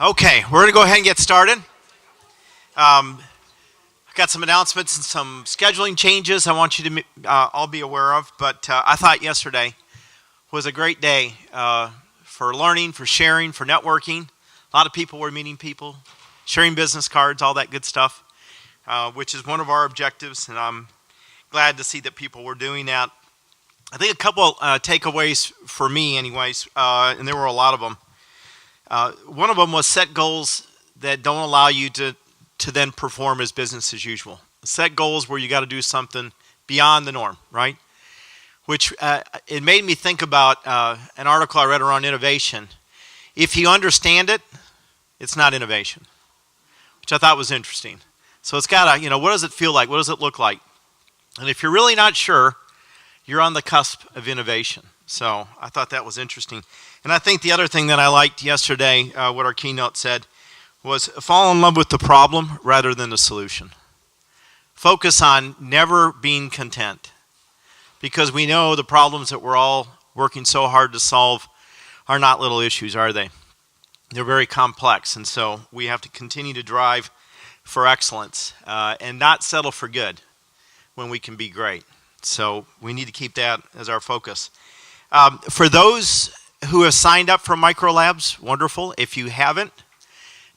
Okay, we're going to go ahead and get started. I've got some announcements and some scheduling changes I want you to all be aware of, but I thought yesterday was a great day for learning, for sharing, for networking. A lot of people were meeting people, sharing business cards, all that good stuff, which is one of our objectives, and I'm glad to see that people were doing that. I think a couple takeaways for me anyways, and there were a lot of them. One of them was set goals that don't allow you to then perform as business as usual. Set goals where you got to do something beyond the norm, right? Which it made me think about an article I read around innovation. If you understand it, it's not innovation, which I thought was interesting. So it's got to, what does it feel like? What does it look like? And if you're really not sure, you're on the cusp of innovation. So I thought that was interesting. And I think the other thing that I liked yesterday, what our keynote said, was fall in love with the problem rather than the solution. Focus on never being content, because we know the problems that we're all working so hard to solve are not little issues, are they? They're very complex, and so we have to continue to drive for excellence and not settle for good when we can be great. So we need to keep that as our focus. For those who have signed up for microlabs, wonderful. If you haven't,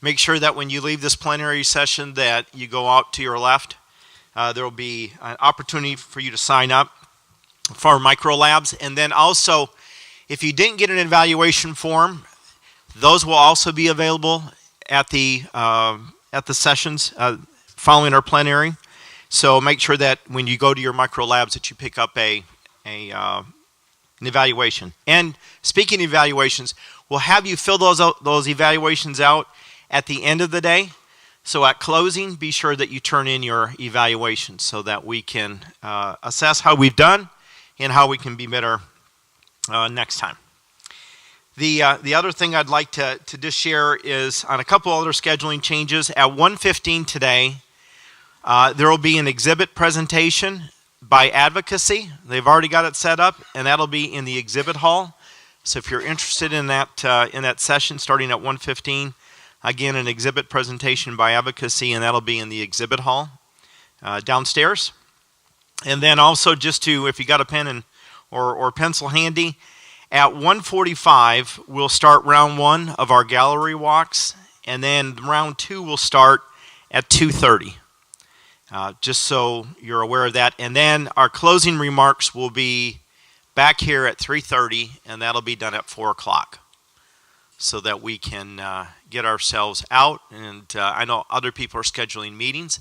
make sure that when you leave this plenary session that you go out to your left. There will be an opportunity for you to sign up for microlabs. And then also, if you didn't get an evaluation form, those will also be available at the sessions following our plenary. So make sure that when you go to your microlabs that you pick up an evaluation. And speaking of evaluations, we'll have you fill those evaluations out at the end of the day. So at closing, be sure that you turn in your evaluations so that we can assess how we've done and how we can be better next time. The other thing I'd like to just share is on a couple other scheduling changes. At 1:15 today, there will be an exhibit presentation by Advocacy. They've already got it set up, and that'll be in the exhibit hall. So if you're interested in that session starting at 1:15, again, an exhibit presentation by Advocacy, and that'll be in the exhibit hall downstairs. And then also just to, if you got a pen or pencil handy, at 1:45 we'll start round one of our gallery walks, and then round two will start at 2:30. Just so you're aware of that. And then our closing remarks will be back here at 3:30, and that'll be done at 4 o'clock so that we can get ourselves out. And I know other people are scheduling meetings,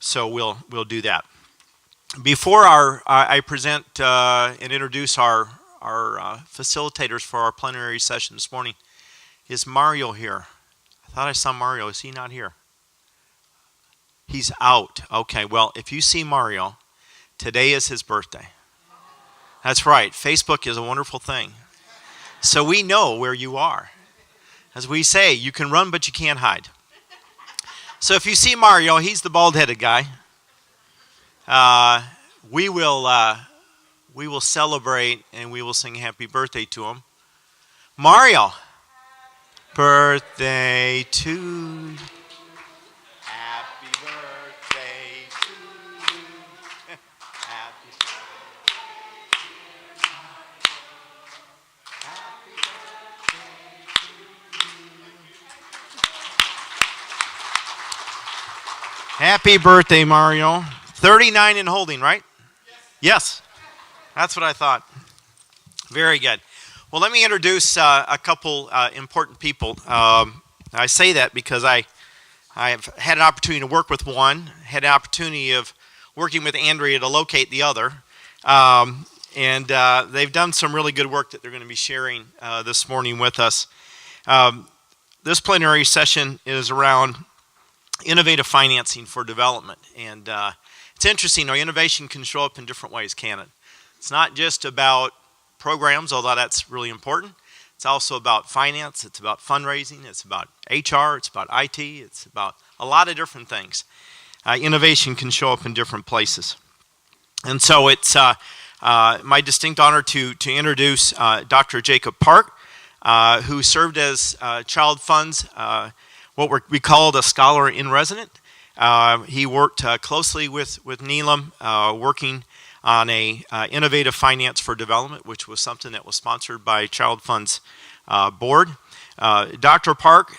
so we'll do that. Before I present and introduce our facilitators for our plenary session this morning, is Mario here? I thought I saw Mario. Is he not here? He's out. Okay, well, if you see Mario, today is his birthday. That's right. Facebook is a wonderful thing. So we know where you are. As we say, you can run, but you can't hide. So if you see Mario, he's the bald-headed guy. We will celebrate and we will sing happy birthday to him. Mario, birthday to you. Happy birthday, Mario. 39 and holding, right? Yes. That's what I thought. Very good. Well, let me introduce a couple important people. I say that because I have had an opportunity to work with one, had an opportunity of working with Andrea to locate the other. And they've done some really good work that they're going to be sharing this morning with us. This plenary session is around innovative financing for development. And it's interesting, innovation can show up in different ways, can it? It's not just about programs, although that's really important. It's also about finance, it's about fundraising, it's about HR, it's about IT, it's about a lot of different things. Innovation can show up in different places. And so it's my distinct honor to introduce Dr. Jacob Park. who served as ChildFund's what we called a scholar in resident. He worked closely with Neelam, working on a innovative finance for development, which was something that was sponsored by ChildFund's board. Dr. Park,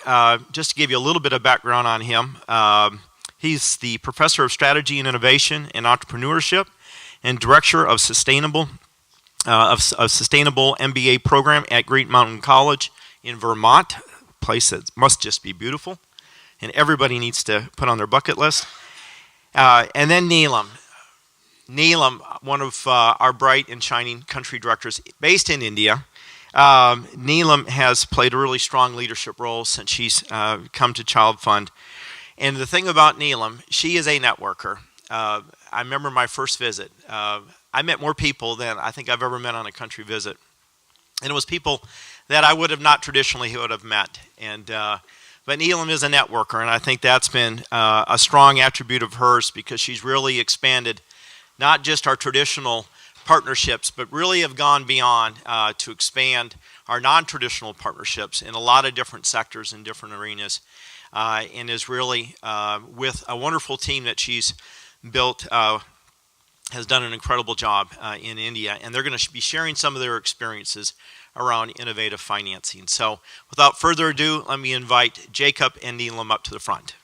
just to give you a little bit of background on him, he's the professor of strategy and innovation and entrepreneurship and director of sustainable MBA program at Green Mountain College in Vermont, a place that must just be beautiful and everybody needs to put on their bucket list. And then Neelam. Neelam, one of our bright and shining country directors based in India. Neelam has played a really strong leadership role since she's come to ChildFund. And the thing about Neelam, she is a networker. I remember my first visit. I met more people than I think I've ever met on a country visit. And it was people that I would have not traditionally would have met. But Neelam is a networker, and I think that's been a strong attribute of hers because she's really expanded not just our traditional partnerships, but really have gone beyond to expand our non-traditional partnerships in a lot of different sectors and different arenas, and is really, with a wonderful team that she's built, has done an incredible job in India, and they're going to be sharing some of their experiences around innovative financing. So without further ado, let me invite Jacob and Neelam up to the front.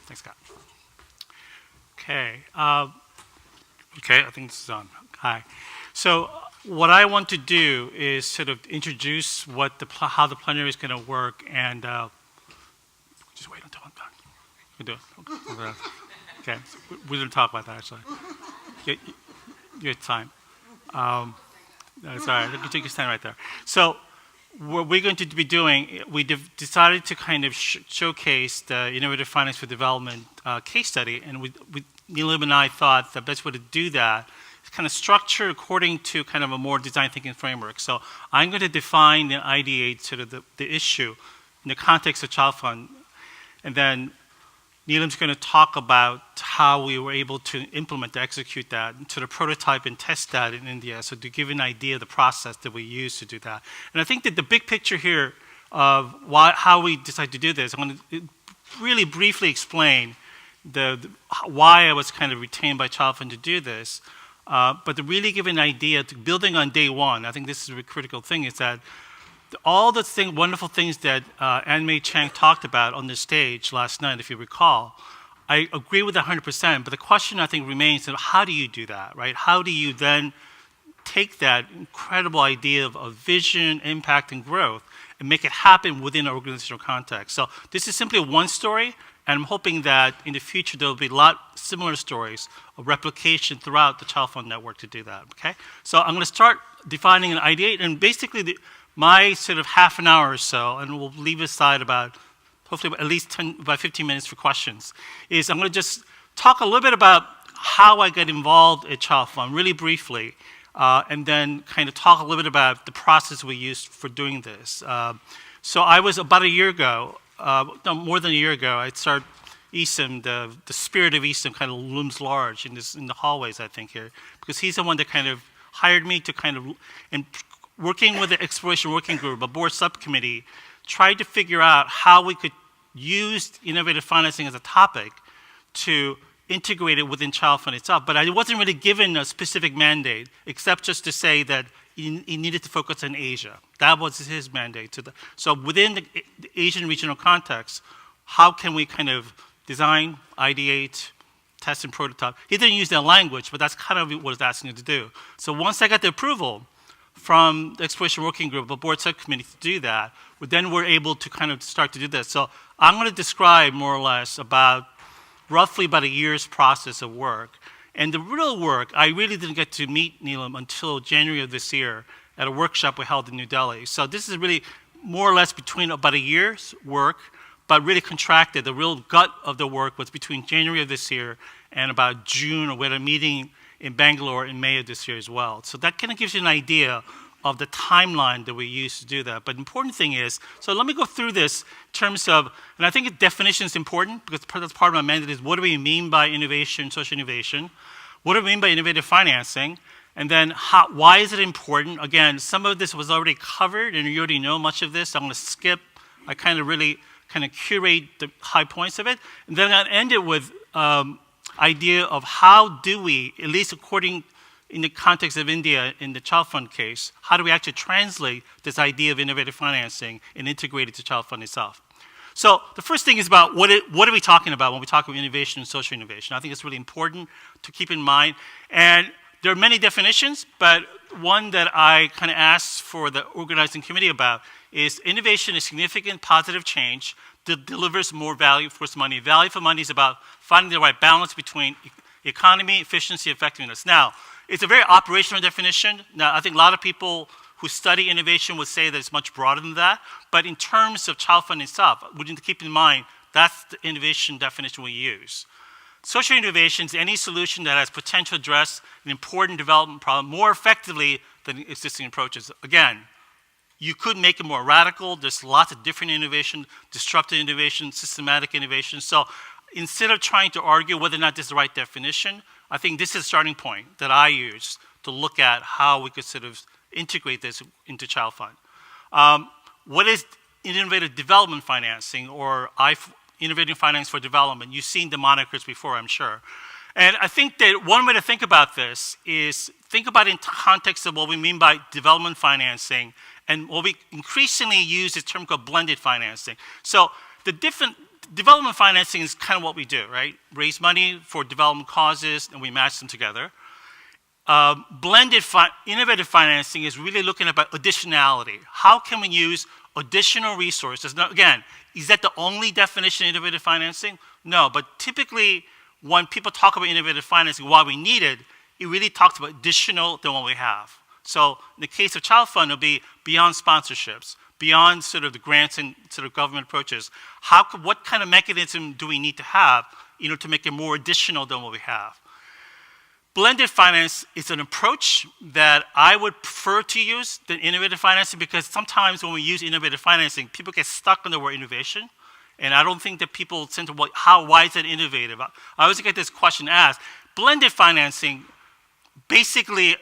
Thanks, Scott. Okay. I think this is on. Hi. So what I want to do is sort of introduce how the plenary is going to work, and just wait until I'm done. We'll do it. Okay. We're going to talk about that actually. Your time. Sorry. You take your stand right there. So what we're going to be doing, we decided to kind of showcase the Innovative Finance for Development case study, and Neelam and I thought the best way to do that is kind of structure according to kind of a more design thinking framework. So I'm going to define and ideate sort of the issue in the context of ChildFund, and then Neelam's going to talk about how we were able to implement, to execute that, and sort of prototype and test that in India, so to give an idea of the process that we use to do that. And I think that the big picture here of how we decided to do this, I'm going to really briefly explain why I was kind of retained by ChildFund to do this, but to really give an idea, building on day one, I think this is a critical thing, is that all the wonderful things that Ann-Mei Chang talked about on the stage last night, if you recall, I agree with 100%, but the question I think remains, how do you do that, right? How do you then take that incredible idea of vision, impact, and growth and make it happen within an organizational context? So this is simply one story, and I'm hoping that in the future there will be a lot similar stories of replication throughout the ChildFund network to do that, okay? So I'm going to start defining an ideate, and basically my sort of half an hour or so, and we'll leave aside hopefully at least 15 minutes for questions, is I'm going to just talk a little bit about how I got involved at ChildFund, really briefly, and then kind of talk a little bit about the process we used for doing this. So I was about a year ago, no, more than a year ago, I started Eason, the spirit of Eason kind of looms large in the hallways, I think, here, because he's the one that kind of hired me to kind of, and working with the Exploration Working Group, a board subcommittee, tried to figure out how we could use innovative financing as a topic to integrate it within ChildFund itself. But I wasn't really given a specific mandate, except just to say that he needed to focus on Asia. That was his mandate. So within the Asian regional context, how can we kind of design, ideate, test, and prototype? He didn't use that language, but that's kind of what he was asking him to do. So once I got the approval from the Exploration Working Group, a board subcommittee, to do that, then we're able to kind of start to do this. So I'm going to describe more or less roughly about a year's process of work. And the real work, I really didn't get to meet Neelam until January of this year at a workshop we held in New Delhi. So this is really more or less between about a year's work, but really contracted. The real gut of the work was between January of this year and about June, or we had a meeting in Bangalore in May of this year as well. So that kind of gives you an idea of the timeline that we use to do that. But the important thing is, so let me go through this in terms of, and I think definition is important because that's part of my mandate, is what do we mean by innovation, social innovation? What do we mean by innovative financing? And then why is it important? Again, some of this was already covered, and you already know much of this. I'm going to skip. I really curate the high points of it. And then I'll end it with idea of how do we, at least according in the context of India in the ChildFund case, how do we actually translate this idea of innovative financing and integrate it to ChildFund itself? So the first thing is about what are we talking about when we talk about innovation and social innovation? I think it's really important to keep in mind. And there are many definitions, but one that I asked for the organizing committee about is innovation is significant positive change that delivers more value for its money. Value for money is about finding the right balance between economy, efficiency, effectiveness. Now, it's a very operational definition. Now, I think a lot of people who study innovation would say that it's much broader than that. But in terms of ChildFund itself, we need to keep in mind that's the innovation definition we use. Social innovation is any solution that has potential to address an important development problem more effectively than existing approaches. Again, you could make it more radical. There's lots of different innovation, disruptive innovation, systematic innovation. So instead of trying to argue whether or not this is the right definition, I think this is a starting point that I use to look at how we could integrate this into ChildFund. What is innovative development financing or innovative finance for development? You've seen the monikers before, I'm sure. And I think that one way to think about this is think about it in context of what we mean by development financing and what we increasingly use is a term called blended financing. So the different development financing is what we do, right? Raise money for development causes and we match them together. Innovative financing is really looking at additionality. How can we use additional resources? Now, again, is that the only definition of innovative financing? No, but typically when people talk about innovative financing, why we need it, it really talks about additional than what we have. So in the case of ChildFund, it'll be beyond sponsorships, beyond the grants and government approaches. What kind of mechanism do we need to have to make it more additional than what we have? Blended finance is an approach that I would prefer to use than innovative financing because sometimes when we use innovative financing, people get stuck on the word innovation. And I don't think that people tend to, why is it innovative? I always get this question asked. Blended financing basically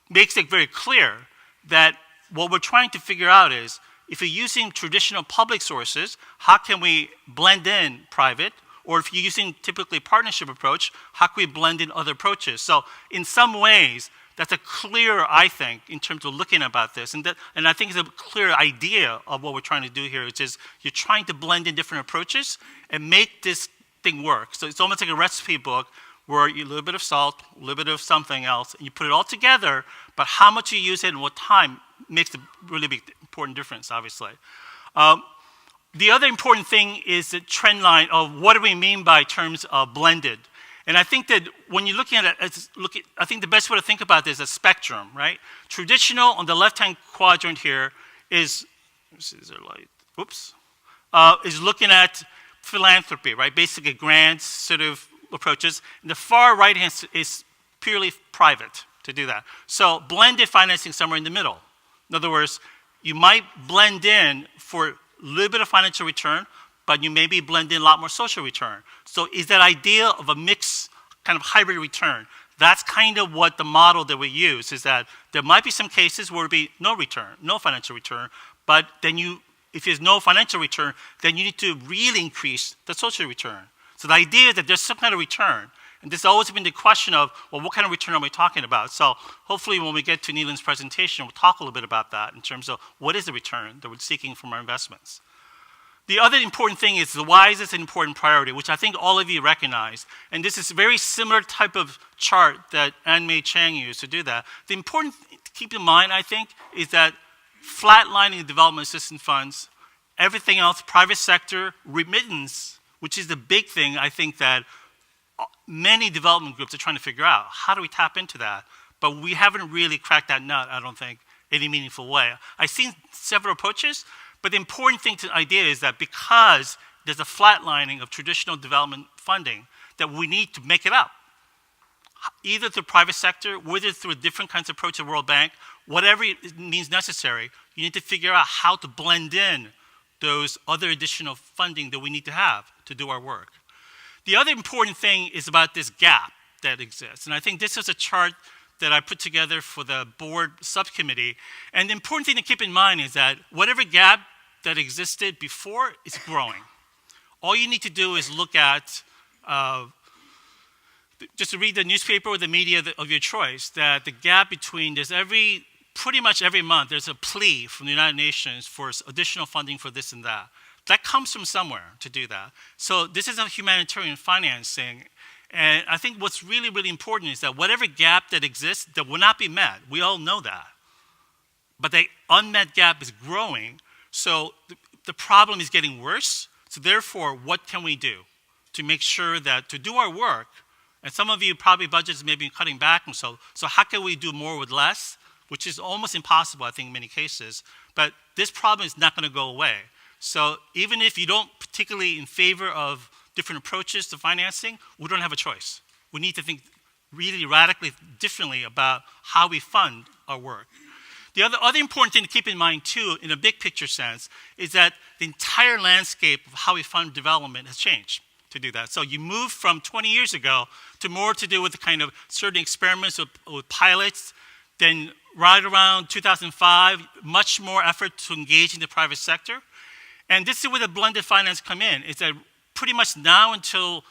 makes it very clear that what we're trying to figure out is if you're using traditional public sources, how can we blend in private? Or if you're using typically partnership approach, how can we blend in other approaches? So in some ways, that's a clear, I think, in terms of looking about this. And I think it's a clear idea of what we're trying to do here, which is you're trying to blend in different approaches and make this thing work. So it's almost like a recipe book where you a little bit of salt, a little bit of something else, and you put it all together, but how much you use it and what time makes a really big, important difference, obviously. The other important thing is the trend line of what do we mean by terms of blended. And I think that when you're looking at it, I think the best way to think about this is a spectrum, right? Traditional on the left-hand quadrant here is looking at philanthropy, right? Basically grants approaches. And the far right-hand is purely private to do that. So blended financing somewhere in the middle. In other words, you might blend in for a little bit of financial return, but you maybe blend in a lot more social return. So is that idea of a mixed hybrid return? That's what the model that we use is that there might be some cases where it would be no return, no financial return, but then if there's no financial return, then you need to really increase the social return. So the idea is that there's some kind of return. And this has always been the question of, well, what kind of return are we talking about? So hopefully when we get to Neelan's presentation, we'll talk a little bit about that in terms of what is the return that we're seeking from our investments. The other important thing is why is this an important priority, which I think all of you recognize. And this is a very similar type of chart that Ann-Mei Chang used to do that. The important thing to keep in mind, I think, is that flatlining the development assistance funds, everything else, private sector, remittance, which is the big thing I think that many development groups are trying to figure out. How do we tap into that? But we haven't really cracked that nut, I don't think, in any meaningful way. I've seen several approaches, but the important thing to the idea is that because there's a flatlining of traditional development funding, that we need to make it up. Either through private sector, whether through different kinds of approach of World Bank, whatever it means necessary, you need to figure out how to blend in those other additional funding that we need to have to do our work. The other important thing is about this gap. that exists. And I think this is a chart that I put together for the board subcommittee. And the important thing to keep in mind is that whatever gap that existed before is growing. All you need to do is look at, just to read the newspaper or the media of your choice, that the gap between, pretty much every month, there's a plea from the United Nations for additional funding for this and that. That comes from somewhere to do that. So this is a humanitarian financing. And I think what's really, really important is that whatever gap that exists that will not be met, we all know that. But the unmet gap is growing, so the problem is getting worse. So therefore, what can we do to make sure that to do our work, and some of you probably budgets may be cutting back, and so how can we do more with less, which is almost impossible, I think, in many cases. But this problem is not going to go away. So even if you don't particularly in favor of different approaches to financing, we don't have a choice. We need to think really radically differently about how we fund our work. The other important thing to keep in mind too, in a big picture sense, is that the entire landscape of how we fund development has changed to do that. So you move from 20 years ago to more to do with the kind of certain experiments with pilots. Then right around 2005, much more effort to engage in the private sector. And this is where the blended finance come in, is that pretty much now until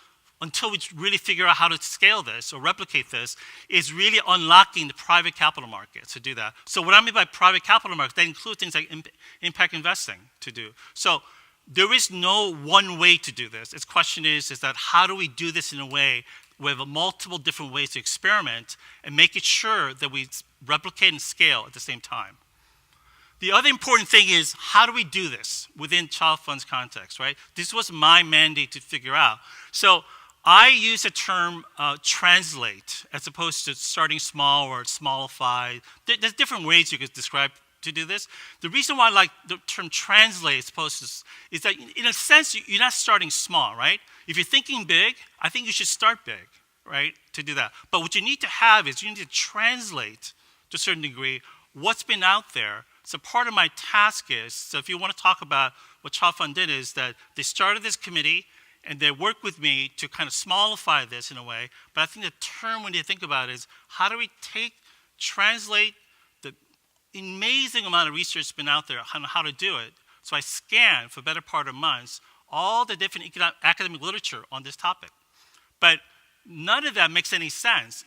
we really figure out how to scale this or replicate this, is really unlocking the private capital markets to do that. So what I mean by private capital markets, that includes things like impact investing to do. So there is no one way to do this. Its question is that how do we do this in a way where we have multiple different ways to experiment and make it sure that we replicate and scale at the same time. The other important thing is, how do we do this within ChildFund's context, right? This was my mandate to figure out. So I use the term translate as opposed to starting small or smallify. There's different ways you could describe to do this. The reason why I like the term translate as opposed to is that in a sense, you're not starting small, right? If you're thinking big, I think you should start big, right, to do that. But what you need to have is you need to translate to a certain degree what's been out there. So part of my task is, so if you want to talk about what ChildFund did, is that they started this committee and they worked with me to kind of smallify this in a way. But I think the term when you think about it is, how do we translate the amazing amount of research that's been out there on how to do it. So I scanned for the better part of months all the different academic literature on this topic. But none of that makes any sense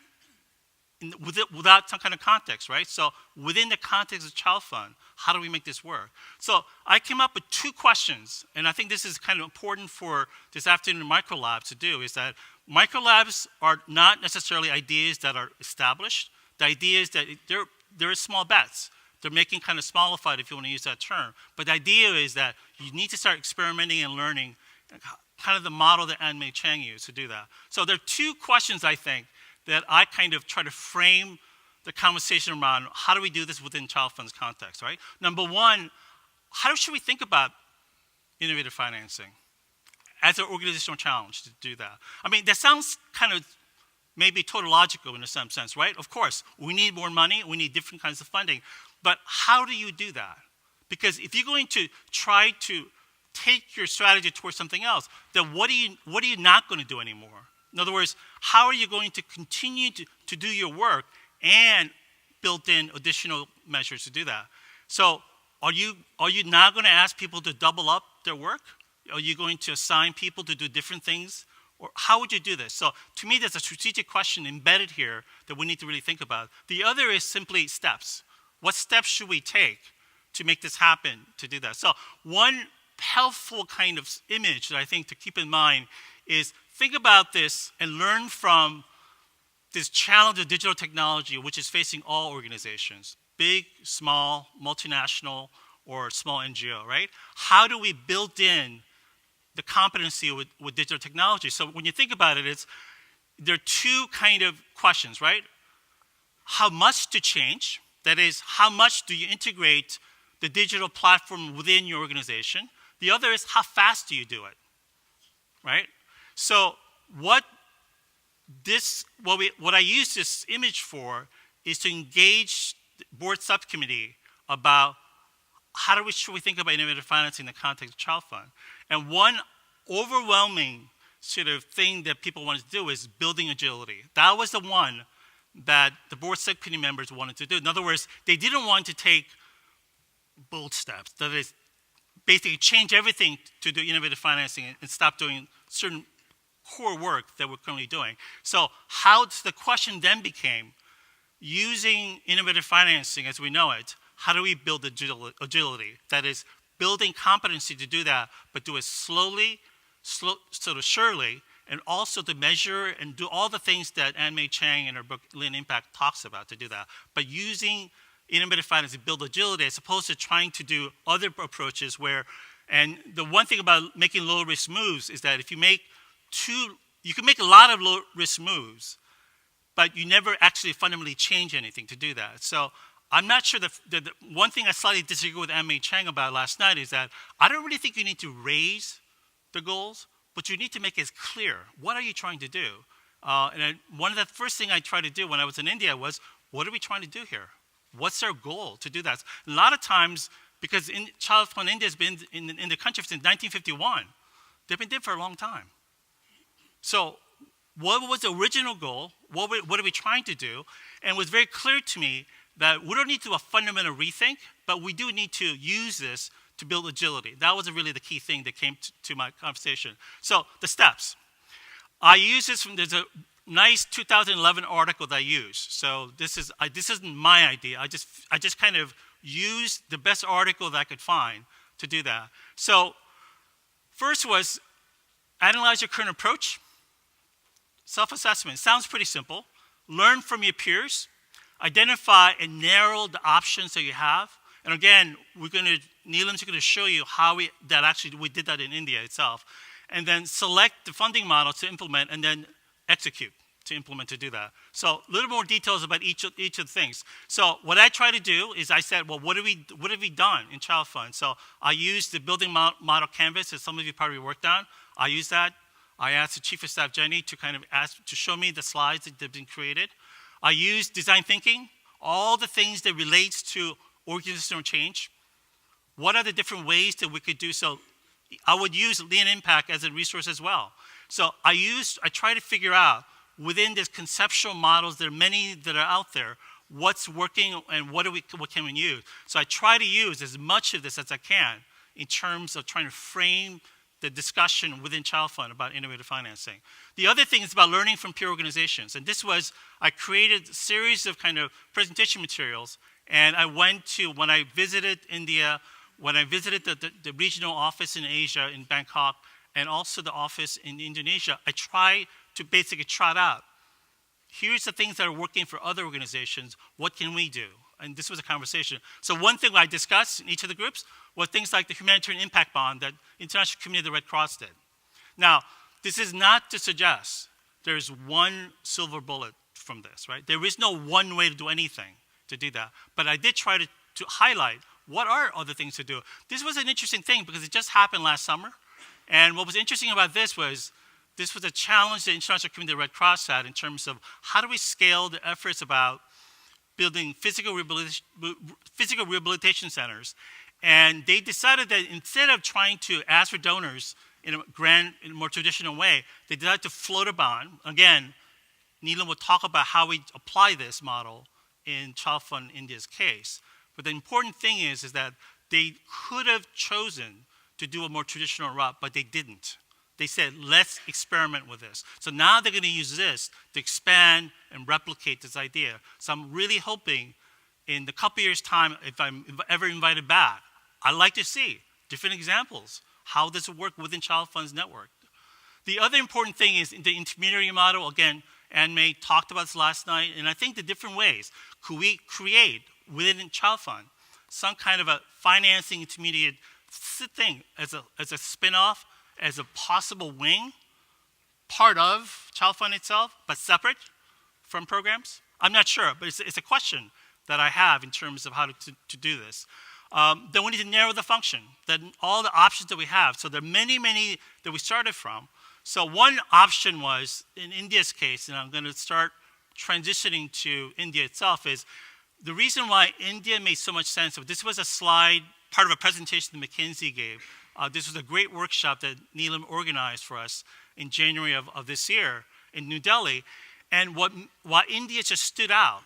without some kind of context, right? So within the context of ChildFund, how do we make this work? So I came up with 2 questions, and I think this is kind of important for this afternoon microlabs to do, is that microlabs are not necessarily ideas that are established. The idea is that there are small bets. They're making kind of smallified, if you want to use that term. But the idea is that you need to start experimenting and learning kind of the model that Ann Mei Chang used to do that. So there are 2 questions, I think, that I kind of try to frame the conversation around how do we do this within ChildFund's context, right? Number one, how should we think about innovative financing as an organizational challenge to do that? I mean, that sounds kind of maybe tautological in some sense, right? Of course, we need more money, we need different kinds of funding, but how do you do that? Because if you're going to try to take your strategy towards something else, then what are you not going to do anymore? In other words, how are you going to continue to do your work and build in additional measures to do that? So are you not going to ask people to double up their work? Are you going to assign people to do different things? Or how would you do this? So to me, there's a strategic question embedded here that we need to really think about. The other is simply steps. What steps should we take to make this happen, to do that? So one helpful kind of image that I think to keep in mind is think about this and learn from this challenge of digital technology, which is facing all organizations, big, small, multinational, or small NGO, right? How do we build in the competency with digital technology? So when you think about it, there are 2 kind of questions, right? How much to change? That is, how much do you integrate the digital platform within your organization? The other is, how fast do you do it, right? So what I use this image for is to engage the board subcommittee about should we think about innovative financing in the context of ChildFund. And one overwhelming sort of thing that people wanted to do is building agility. That was the one that the board subcommittee members wanted to do. In other words, they didn't want to take bold steps. That is, basically change everything to do innovative financing and stop doing certain core work that we're currently doing. So the question then became, using innovative financing as we know it, how do we build agility? That is, building competency to do that, but do it slowly, sort of surely, and also to measure and do all the things that Ann-Mei Chang in her book Lean Impact talks about to do that. But using innovative finance to build agility as opposed to trying to do other approaches where, and the one thing about making low risk moves is that if you make you can make a lot of low risk moves, but you never actually fundamentally change anything to do that. So I'm not sure the one thing I slightly disagree with Ann-Mei Chang about last night is that I don't really think you need to raise the goals, but you need to make it clear. What are you trying to do? One of the first things I tried to do when I was in India was, what are we trying to do here? What's our goal to do that? A lot of times, because ChildFund India has been in the country since 1951, they've been there for a long time. So what was the original goal? What are we trying to do? And it was very clear to me that we don't need to do a fundamental rethink, but we do need to use this to build agility. That was really the key thing that came to my conversation. So the steps. I use this there's a nice 2011 article that I use. So this isn't my idea. I just kind of used the best article that I could find to do that. So first was analyze your current approach. Self-assessment sounds pretty simple. Learn from your peers. Identify and narrow the options that you have. And again, Neelam's going to show you how we did that in India itself. And then select the funding model to implement and then execute to implement to do that. So a little more details about each of the things. So what I try to do is I said, well, what have we done in ChildFund? So I used the building model canvas that some of you probably worked on. I used that. I asked the Chief of Staff, Jenny, to kind of to show me the slides that have been created. I used design thinking, all the things that relates to organizational change. What are the different ways that we could do so? I would use Lean Impact as a resource as well. So I try to figure out within these conceptual models, there are many that are out there, what's working and what can we use. So I try to use as much of this as I can in terms of trying to frame the discussion within ChildFund about innovative financing. The other thing is about learning from peer organizations. And I created a series of kind of presentation materials. And I went to, when I visited India, when I visited the regional office in Asia, in Bangkok, and also the office in Indonesia, I try to basically trot out, here's the things that are working for other organizations, what can we do? And this was a conversation. So one thing I discussed in each of the groups was things like the humanitarian impact bond that International Community of the Red Cross did. Now, this is not to suggest there's one silver bullet from this, right? There is no one way to do anything to do that. But I did try to highlight what are other things to do. This was an interesting thing because it just happened last summer. And what was interesting about this was a challenge the International Community of the Red Cross had in terms of how do we scale the efforts about building physical rehabilitation centers. And they decided that instead of trying to ask for donors in a more traditional way, they decided to float a bond. Again, Neelam will talk about how we apply this model in ChildFund India's case. But the important thing is that they could have chosen to do a more traditional route, but they didn't. They said, let's experiment with this. So now they're going to use this to expand and replicate this idea. So I'm really hoping in the couple years' time, if I'm ever invited back, I'd like to see different examples, how this will work within ChildFund's network. The other important thing is the intermediary model. Again, Ann-Mei talked about this last night, and I think the different ways. Could we create within ChildFund some kind of a financing intermediate thing as a spin-off, as a possible wing, part of ChildFund itself, but separate from programs? I'm not sure, but it's a question that I have in terms of how to do this. Then we need to narrow the function, then all the options that we have. So there are many, many that we started from. So one option was, in India's case, and I'm going to start transitioning to India itself, is the reason why India made so much sense. So this was a slide, part of a presentation that McKinsey gave. This was a great workshop that Neelam organized for us. in January of this year in New Delhi. And why India just stood out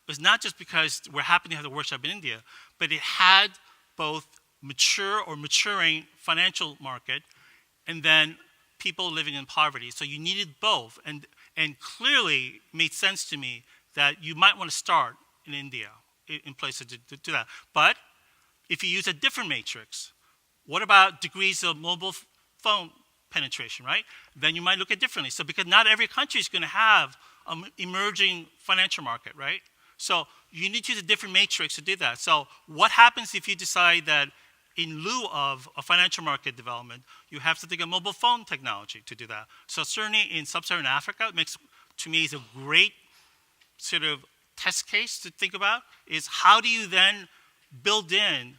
was not just because we're happy to have the workshop in India, but it had both mature or maturing financial market and then people living in poverty. So you needed both. And clearly made sense to me that you might want to start in India in places to do that. But if you use a different matrix, what about degrees of mobile phone penetration, right? Then you might look at it differently. So because not every country is going to have an emerging financial market, right? So you need to use a different matrix to do that. So what happens if you decide that in lieu of a financial market development, you have something like mobile phone technology to do that? So certainly in sub-Saharan Africa, it makes, to me, is a great sort of test case to think about, is how do you then build in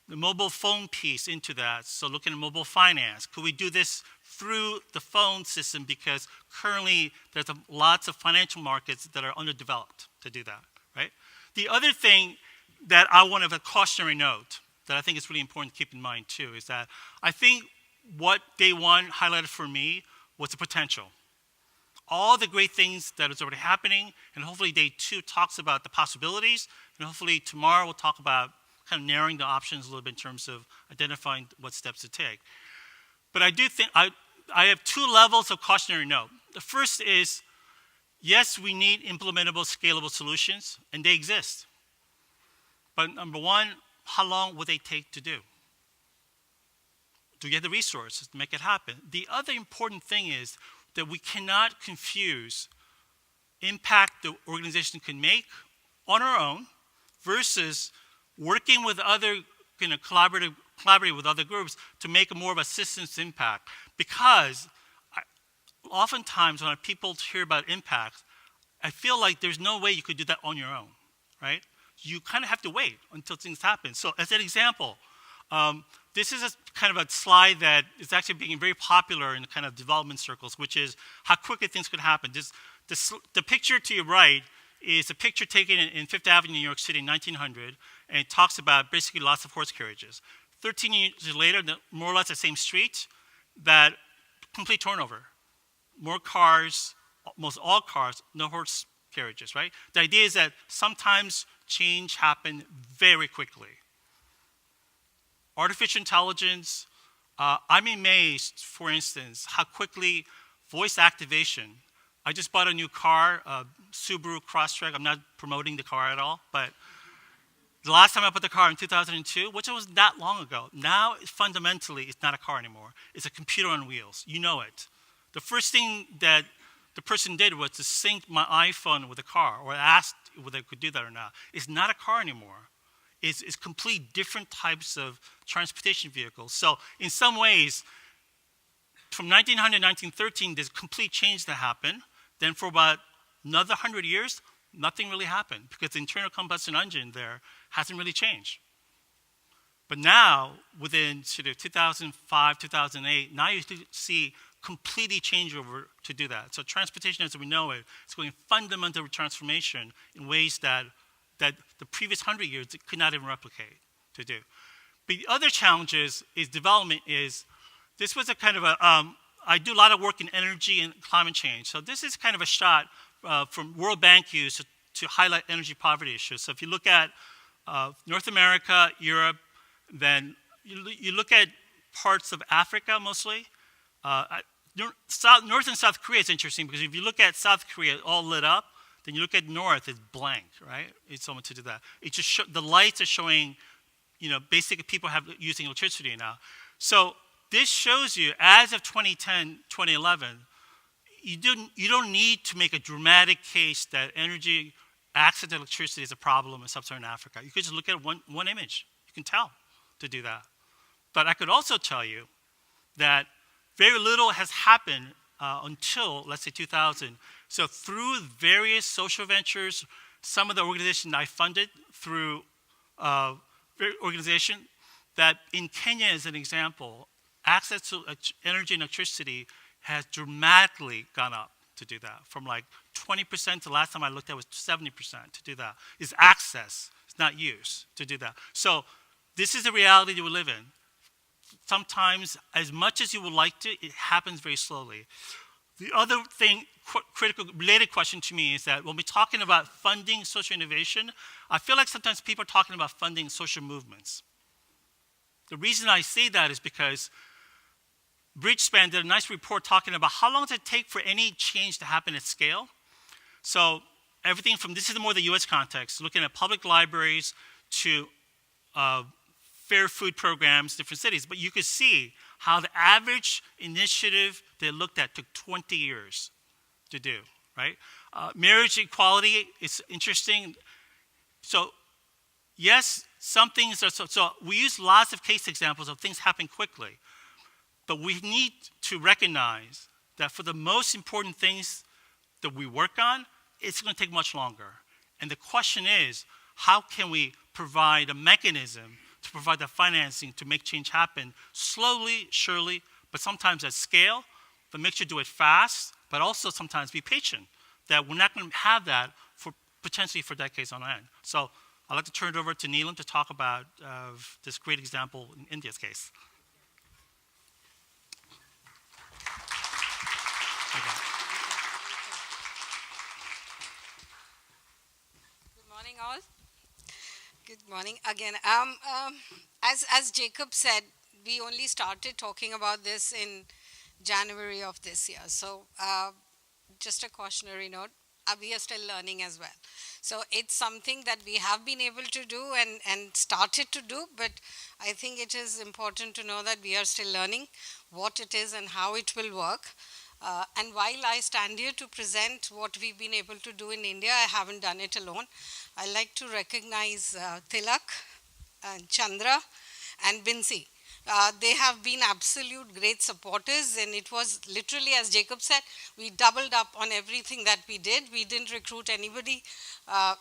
the mobile phone piece into that? So looking at mobile finance, could we do this through the phone system? Because currently there's lots of financial markets that are underdeveloped to do that, right? The other thing that I want to have a cautionary note that I think is really important to keep in mind too is that I think what day one highlighted for me was the potential. All the great things that is already happening, and hopefully day two talks about the possibilities, and hopefully tomorrow we'll talk about kind of narrowing the options a little bit in terms of identifying what steps to take. But I do think I have two levels of cautionary note. The first is, yes, we need implementable, scalable solutions, and they exist. But number one, how long will they take to do? Do you have the resources to make it happen? The other important thing is that we cannot confuse impact the organization can make on our own versus working with other, collaborating with other groups to make a more of a systems impact. Because oftentimes when people hear about impact, I feel like there's no way you could do that on your own, right? You kind of have to wait until things happen. So as an example, this is kind of a slide that is actually being very popular in kind of development circles, which is how quickly things could happen. The picture to your right is a picture taken in Fifth Avenue, New York City in 1900, and it talks about basically lots of horse carriages. 13 years later, more or less the same street, that complete turnover. More cars, almost all cars, no horse carriages, right? The idea is that sometimes change happens very quickly. Artificial intelligence, I'm amazed, for instance, how quickly voice activation. I just bought a new car, a Subaru Crosstrek. I'm not promoting the car at all, but the last time I bought the car in 2002, which was that long ago, now fundamentally it's not a car anymore. It's a computer on wheels. You know it. The first thing that the person did was to sync my iPhone with the car, or asked whether they could do that or not. It's not a car anymore. It's complete different types of transportation vehicles. So in some ways, from 1900 to 1913, there's a complete change that happened. Then for about another 100 years, nothing really happened because the internal combustion engine there hasn't really changed. But now, within sort of 2005, 2008, now you see completely change over to do that. So transportation as we know it is going fundamental transformation in ways that the previous 100 years it could not even replicate to do. But the other challenges is development is, this was a kind of a, I do a lot of work in energy and climate change. So this is kind of a shot from World Bank use to highlight energy poverty issues. So if you look at North America, Europe, then you look at parts of Africa mostly. North and South Korea is interesting because if you look at South Korea all lit up, then you look at North, it's blank, right? It's someone to do that. It just the lights are showing, basically people using electricity now. So this shows you, as of 2010, 2011, you don't need to make a dramatic case that energy access to electricity is a problem in sub-Saharan Africa. You could just look at one image. You can tell to do that. But I could also tell you that very little has happened until, let's say, 2000. So through various social ventures, some of the organizations I funded through organization, that in Kenya, as an example, access to energy and electricity has dramatically gone up to do that. From like 20% to last time I looked at was 70% to do that. It's access, it's not use to do that. So this is the reality that we live in. sometimes, as much as you would like to, it happens very slowly. The other thing, critical, related question to me is that when we're talking about funding social innovation, I feel like sometimes people are talking about funding social movements. The reason I say that is because Bridgespan did a nice report talking about how long does it take for any change to happen at scale. So everything from, this is more the US context, looking at public libraries to fair food programs, different cities. But you could see how the average initiative they looked at took 20 years to do, right? Marriage equality is interesting. So yes, some things are, so we use lots of case examples of things happening quickly. But we need to recognize that for the most important things that we work on, it's going to take much longer. And the question is, how can we provide a mechanism to provide the financing to make change happen slowly, surely, but sometimes at scale, but make sure to do it fast, but also sometimes be patient, that we're not going to have that for potentially for decades on end. So I'd like to turn it over to Neelam to talk about this great example in India's case. Good morning, all. Good morning again. As Jacob said, we only started talking about this in January of this year. So just a cautionary note, we are still learning as well. So it's something that we have been able to do and started to do, but I think it is important to know that we are still learning what it is and how it will work. And while I stand here to present what we've been able to do in India, I haven't done it alone. I like to recognize Tilak, Chandra, and Binsi. They have been absolute great supporters, and it was literally, as Jacob said, we doubled up on everything that we did. We didn't recruit anybody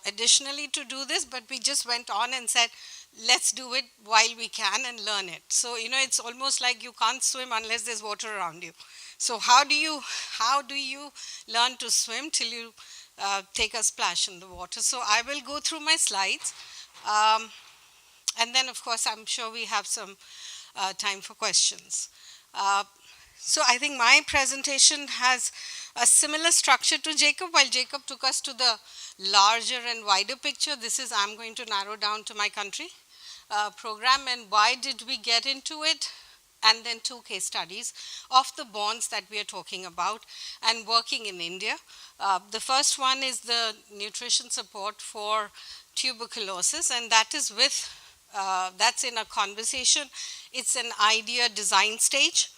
additionally to do this, but we just went on and said, let's do it while we can and learn it. So, it's almost like you can't swim unless there's water around you. So how do you learn to swim till you take a splash in the water? So I will go through my slides. And then, of course, I'm sure we have some time for questions. So I think my presentation has a similar structure to Jacob. While Jacob took us to the larger and wider picture, I'm going to narrow down to my country program and why did we get into it, and then 2 case studies of the bonds that we are talking about and working in India. The first one is the nutrition support for tuberculosis, and that is that's in a conversation. It's an idea design stage,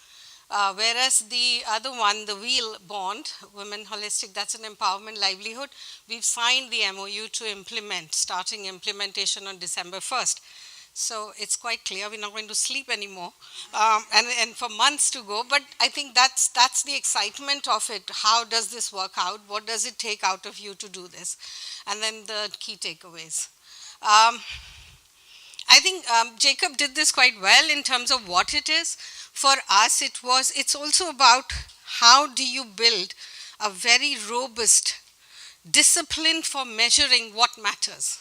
whereas the other one, the wheel bond, Women Holistic, that's an empowerment livelihood. We've signed the MOU to implement, starting implementation on December 1st. So it's quite clear we're not going to sleep anymore, and for months to go. But I think that's the excitement of it. How does this work out? What does it take out of you to do this? And then the key takeaways. I think Jacob did this quite well in terms of what it is. For us, it's also about how do you build a very robust discipline for measuring what matters.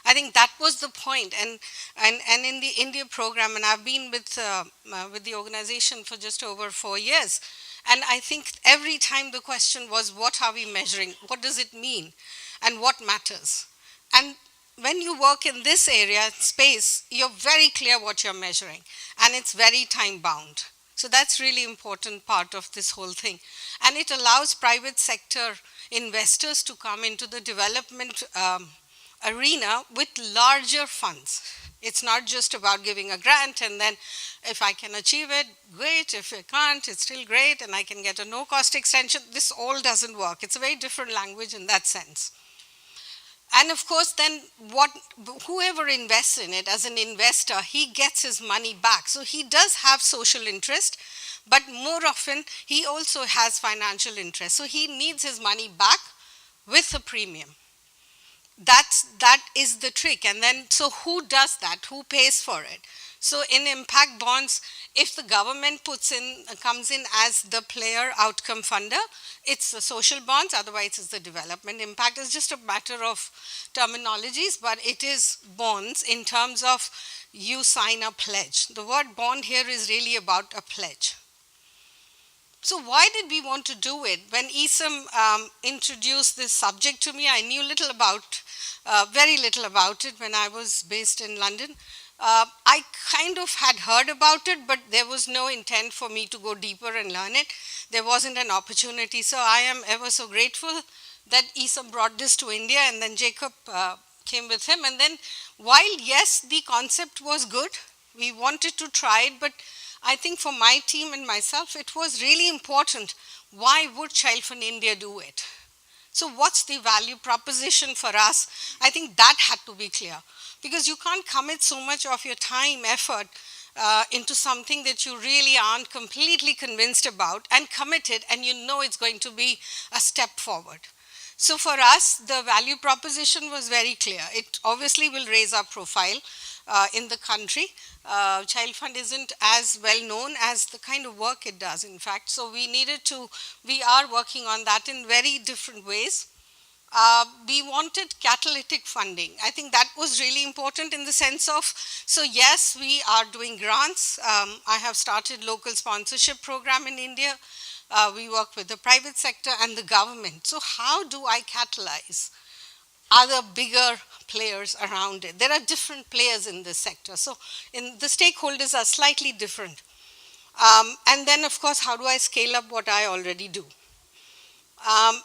I think that was the point, and in the India program, and I've been with the organization for just over 4 years, and I think every time the question was, what are we measuring? What does it mean? And what matters? And when you work in this area, space, you're very clear what you're measuring, and it's very time bound. So that's really important part of this whole thing. And it allows private sector investors to come into the development arena with larger funds. It's not just about giving a grant and then if I can achieve it, great. If I can't, it's still great and I can get a no-cost extension. This all doesn't work. It's a very different language in that sense. And of course, then whoever invests in it as an investor, he gets his money back. So he does have social interest, but more often he also has financial interest. So he needs his money back with a premium. that is the trick. And then, so who does that? Who pays for it? So in impact bonds, if the government comes in as the player outcome funder, it's the social bonds, otherwise it's the development impact. It's just a matter of terminologies, but it is bonds in terms of you sign a pledge. The word bond here is really about a pledge. So why did we want to do it? When ISM introduced this subject to me, I knew very little about it when I was based in London. I kind of had heard about it, but there was no intent for me to go deeper and learn it. There wasn't an opportunity. So I am ever so grateful that ISM brought this to India, and then Jacob came with him. And then while, yes, the concept was good, we wanted to try it, but I think for my team and myself, it was really important. Why would ChildFund India do it? So what's the value proposition for us? I think that had to be clear, because you can't commit so much of your time, effort into something that you really aren't completely convinced about and committed, and you know it's going to be a step forward. So for us, the value proposition was very clear. It obviously will raise our profile in the country. ChildFund isn't as well known as the kind of work it does, in fact. So we are working on that in very different ways. We wanted catalytic funding. I think that was really important in the sense of, so yes, we are doing grants. I have started local sponsorship program in India. We work with the private sector and the government. So how do I catalyze other bigger players around it? There are different players in this sector. So the stakeholders are slightly different. And then, of course, how do I scale up what I already do?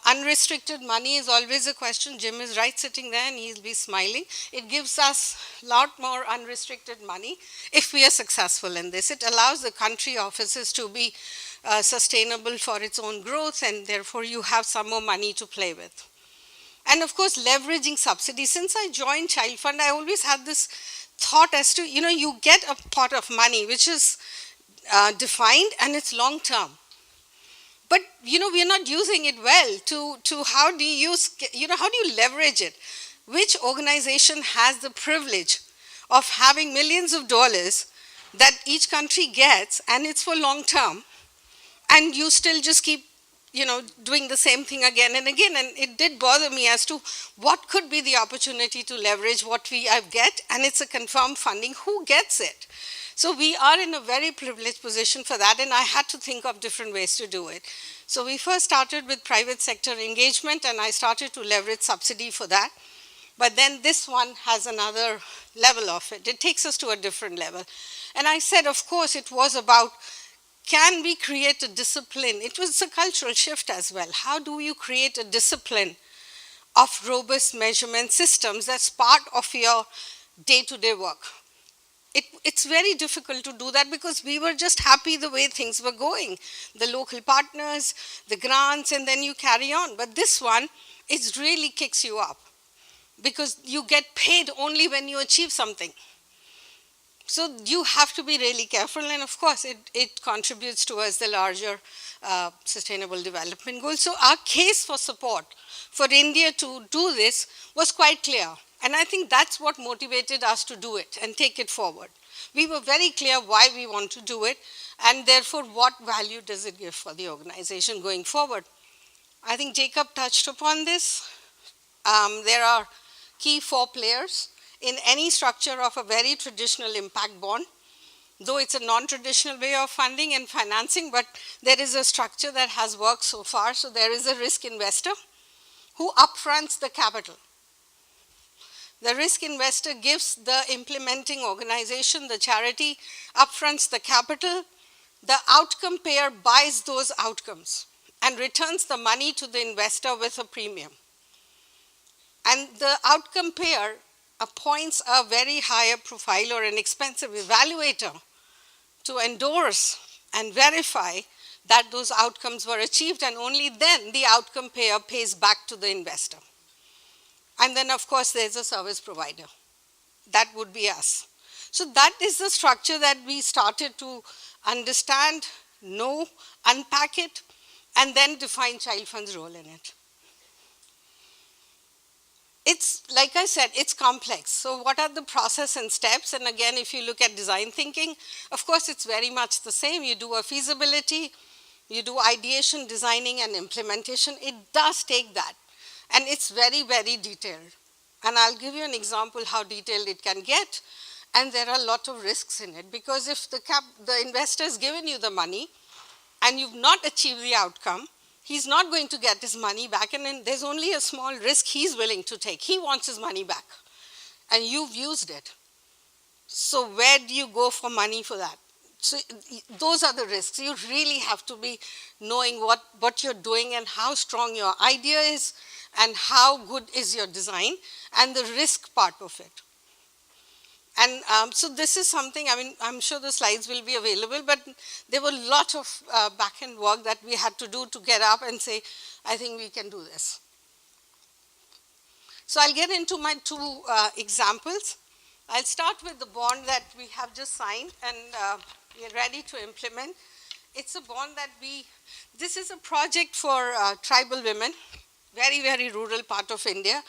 Unrestricted money is always a question. Jim is right sitting there and he'll be smiling. It gives us a lot more unrestricted money if we are successful in this. It allows the country offices to be sustainable for its own growth, and therefore you have some more money to play with. And of course, leveraging subsidies. Since I joined ChildFund, I always had this thought as to, you get a pot of money which is defined and it's long term. But, we're not using it well to how do you leverage it? Which organization has the privilege of having millions of dollars that each country gets, and it's for long term, and you still just keep doing the same thing again and again? And it did bother me as to what could be the opportunity to leverage what we get, and it's a confirmed funding. Who gets it? So we are in a very privileged position for that, and I had to think of different ways to do it. So we first started with private sector engagement, and I started to leverage subsidy for that. But then this one has another level of it. It takes us to a different level. And I said, of course, it was about, can we create a discipline? It was a cultural shift as well. How do you create a discipline of robust measurement systems that's part of your day-to-day work? It's very difficult to do that because we were just happy the way things were going. The local partners, the grants, and then you carry on. But this one, it really kicks you up because you get paid only when you achieve something. So you have to be really careful, and of course it contributes towards the larger sustainable development goals. So our case for support for India to do this was quite clear. And I think that's what motivated us to do it and take it forward. We were very clear why we want to do it, and therefore what value does it give for the organization going forward. I think Jacob touched upon this. There are key 4 players in any structure of a very traditional impact bond, though it's a non-traditional way of funding and financing, but there is a structure that has worked so far. So there is a risk investor who upfronts the capital. The risk investor gives the implementing organization, the charity, upfronts the capital. The outcome payer buys those outcomes and returns the money to the investor with a premium. And the outcome payer appoints a very higher profile or an expensive evaluator to endorse and verify that those outcomes were achieved, and only then the outcome payer pays back to the investor. And then, of course, there's a service provider. That would be us. So that is the structure that we started to understand, know, unpack it, and then define ChildFund's role in it. it's, like I said, it's complex. So what are the process and steps? And again, if you look at design thinking, of course, it's very much the same. You do a feasibility, you do ideation, designing, and implementation. It does take that. And it's very, very detailed. And I'll give you an example how detailed it can get. And there are a lot of risks in it. Because if the investor has given you the money and you've not achieved the outcome, he's not going to get his money back, and then there's only a small risk he's willing to take. He wants his money back, and you've used it. So where do you go for money for that? So those are the risks. You really have to be knowing what you're doing and how strong your idea is and how good is your design and the risk part of it. And so this is something, I mean, I'm sure the slides will be available, but there were a lot of back-end work that we had to do to get up and say, I think we can do this. So I'll get into my two examples. I'll start with the bond that we have just signed and we're ready to implement. It's a bond that this is a project for tribal women, very, very rural part of India.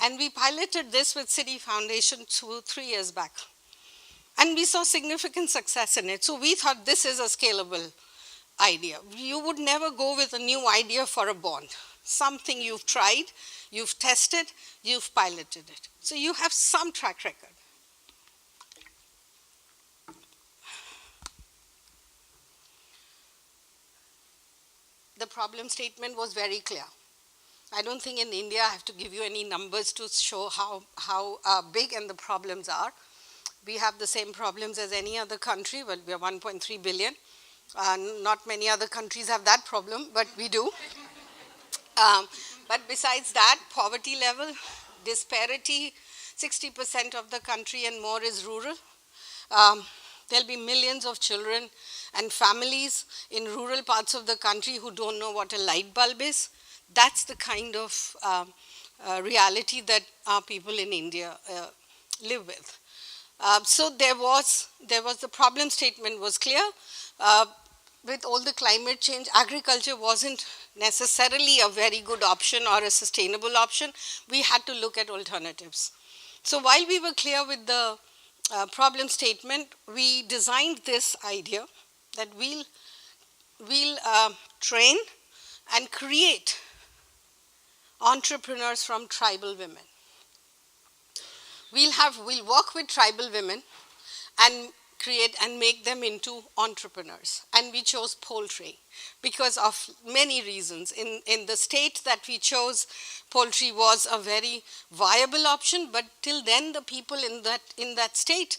And we piloted this with City Foundation 3 years back. And we saw significant success in it. So we thought this is a scalable idea. You would never go with a new idea for a bond. Something you've tried, you've tested, you've piloted it. So you have some track record. The problem statement was very clear. I don't think in India I have to give you any numbers to show how big and the problems are. We have the same problems as any other country. Well, we are 1.3 billion. Not many other countries have that problem, but we do. But besides that, poverty level, disparity, 60% of the country and more is rural. There'll be millions of children and families in rural parts of the country who don't know what a light bulb is. That's the kind of reality that our people in India live with. So there was the problem statement was clear. With all the climate change, agriculture wasn't necessarily a very good option or a sustainable option. We had to look at alternatives. So while we were clear with the problem statement, we designed this idea that we'll train and create entrepreneurs from tribal women. We'll work with tribal women and create and make them into entrepreneurs. And we chose poultry because of many reasons. In the state that we chose, poultry was a very viable option, but till then the people in that state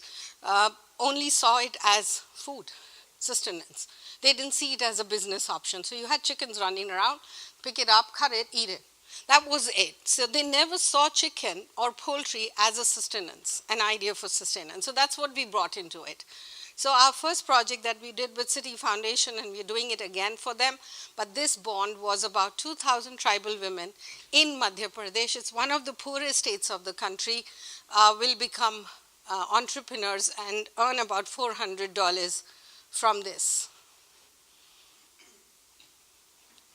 only saw it as food, sustenance. They didn't see it as a business option. So you had chickens running around, pick it up, cut it, eat it. That was it. So they never saw chicken or poultry as a sustenance, an idea for sustenance. So that's what we brought into it. So our first project that we did with City Foundation, and we're doing it again for them, but this bond was about 2,000 tribal women in Madhya Pradesh. It's one of the poorest states of the country, will become entrepreneurs and earn about $400 from this.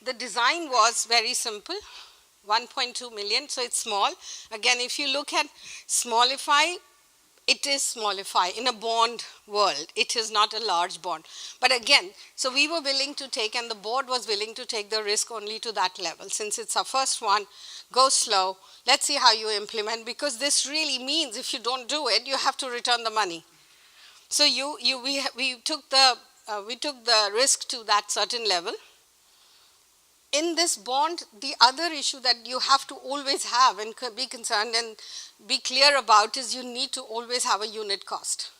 The design was very simple. 1.2 million, so it's small. Again, if you look at Smallify, it is Smallify in a bond world. It is not a large bond. But again, so we were willing to take, and the board was willing to take the risk only to that level. Since it's our first one, go slow. Let's see how you implement, because this really means if you don't do it, you have to return the money. So we took the risk to that certain level. In this bond, the other issue that you have to always have and be concerned and be clear about is you need to always have a unit cost.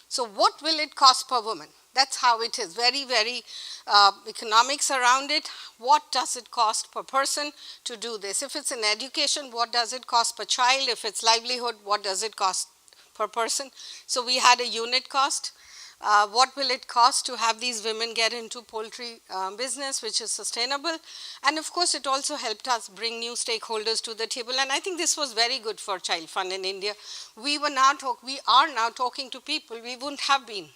So what will it cost per woman? That's how it is. Very, very economics around it. What does it cost per person to do this? If it's in education, what does it cost per child? If it's livelihood, what does it cost per person? So we had a unit cost. What will it cost to have these women get into poultry business, which is sustainable? And of course, it also helped us bring new stakeholders to the table. And I think this was very good for ChildFund in India. We are now talking to people we wouldn't have been,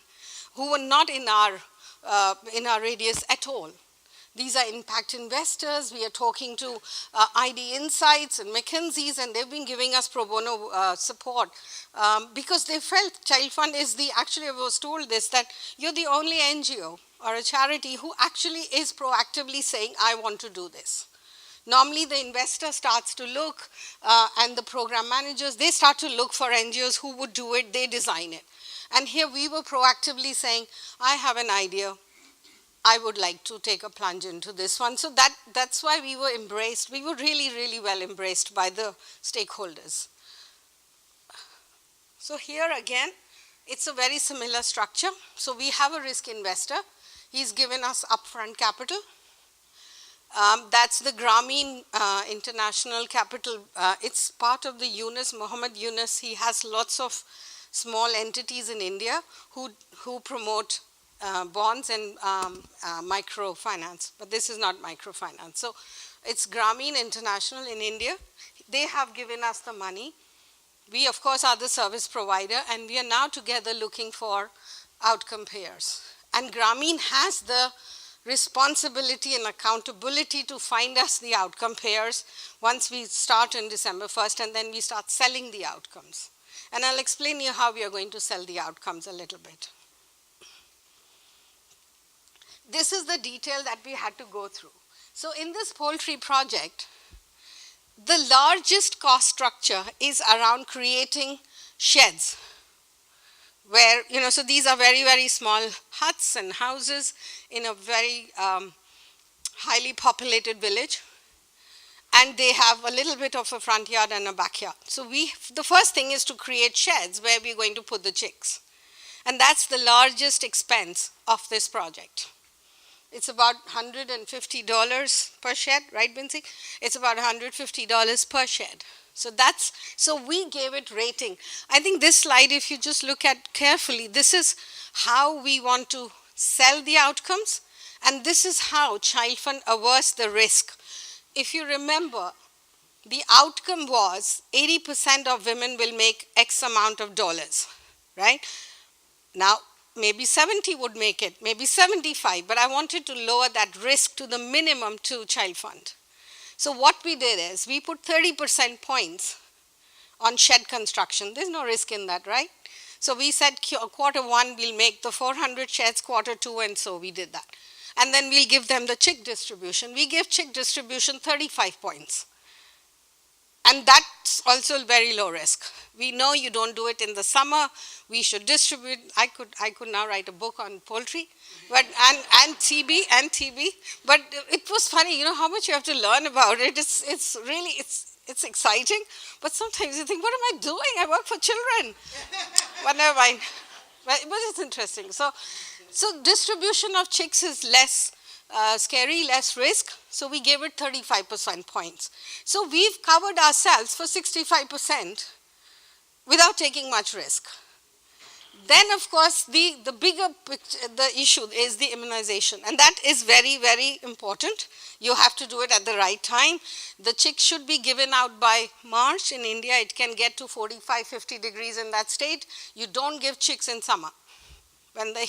who were not in our radius at all. These are impact investors. We are talking to ID Insights and McKinsey's, and they've been giving us pro bono support because they felt ChildFund is actually I was told this, that you're the only NGO or a charity who actually is proactively saying, I want to do this. Normally, the investor starts to look, and the program managers, they start to look for NGOs who would do it, they design it. And here we were proactively saying, I have an idea. I would like to take a plunge into this one. So that's why we were embraced. We were really, really well embraced by the stakeholders. So here again, it's a very similar structure. So we have a risk investor. He's given us upfront capital. That's the Grameen International Capital. It's part of the Yunus, Muhammad Yunus. He has lots of small entities in India who promote bonds and microfinance, but this is not microfinance. So it's Grameen International in India. They have given us the money. We, of course, are the service provider, and we are now together looking for outcome payers. And Grameen has the responsibility and accountability to find us the outcome payers once we start on December 1st, and then we start selling the outcomes. And I'll explain you how we are going to sell the outcomes a little bit. This is the detail that we had to go through. So in this poultry project, the largest cost structure is around creating sheds where, so these are very, very small huts and houses in a very highly populated village. And they have a little bit of a front yard and a backyard. So the first thing is to create sheds where we're going to put the chicks. And that's the largest expense of this project. It's about $150 per shed, right, Binsi? It's about $150 per shed. So we gave it rating. I think this slide, if you just look at carefully, this is how we want to sell the outcomes, and this is how ChildFund averts the risk. If you remember, the outcome was 80% of women will make X amount of dollars, right? Now, maybe 70 would make it, maybe 75, but I wanted to lower that risk to the minimum to ChildFund. So what we did is we put 30% points on shed construction. There's no risk in that, right? So we said quarter one, we'll make the 400 sheds, quarter two, and so we did that. And then we'll give them the chick distribution. We give chick distribution 35 points. And that's also very low risk. We know you don't do it in the summer. We should distribute. I could now write a book on poultry, but and TB. But it was funny, how much you have to learn about it. It's really exciting. But sometimes you think, what am I doing? I work for children. But never mind. But it's interesting. So distribution of chicks is less scary, less risk. So we gave it 35% points. So we've covered ourselves for 65% without taking much risk. Then, of course, the bigger picture, the issue is the immunization. And that is very, very important. You have to do it at the right time. The chicks should be given out by March. In India, it can get to 45, 50 degrees in that state. You don't give chicks in summer when the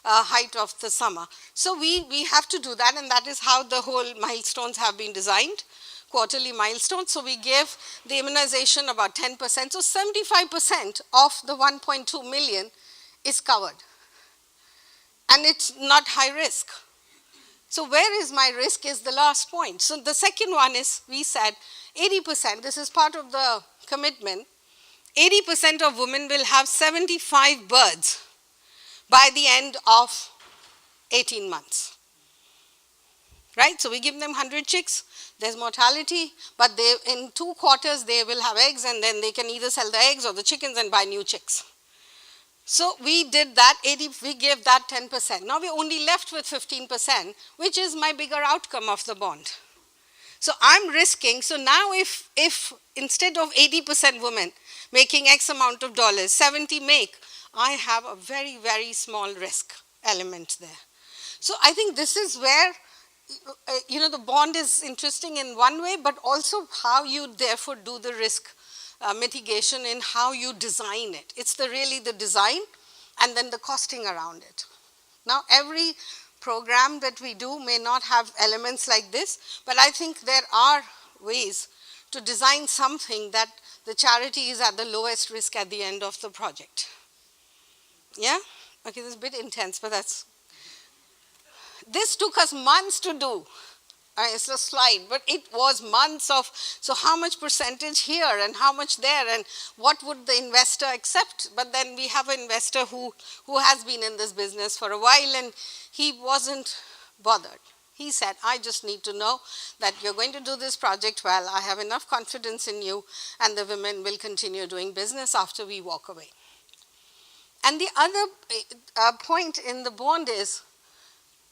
height of the summer. So we have to do that, and that is how the whole milestones have been designed, quarterly milestones. So we give the immunization about 10%. So 75% of the 1.2 million is covered. And it's not high risk. So where is my risk is the last point. So the second one is, we said 80%, this is part of the commitment, 80% of women will have 75 birds by the end of 18 months, right? So we give them 100 chicks, there's mortality, but in 2 quarters they will have eggs, and then they can either sell the eggs or the chickens and buy new chicks. So we did that, we gave that 10%. Now we're only left with 15%, which is my bigger outcome of the bond. So I'm risking, so now if instead of 80% women making X amount of dollars, 70 make, I have a very, very small risk element there. So I think this is where, the bond is interesting in one way, but also how you therefore do the risk mitigation in how you design it. It's really the design and then the costing around it. Now every program that we do may not have elements like this, but I think there are ways to design something that the charity is at the lowest risk at the end of the project. Yeah? Okay, this is a bit intense, but this took us months to do. It's a slide, but it was months of, so how much percentage here and how much there and what would the investor accept? But then we have an investor who has been in this business for a while and he wasn't bothered. He said, I just need to know that you're going to do this project well. I have enough confidence in you and the women will continue doing business after we walk away. And the other point in the bond is,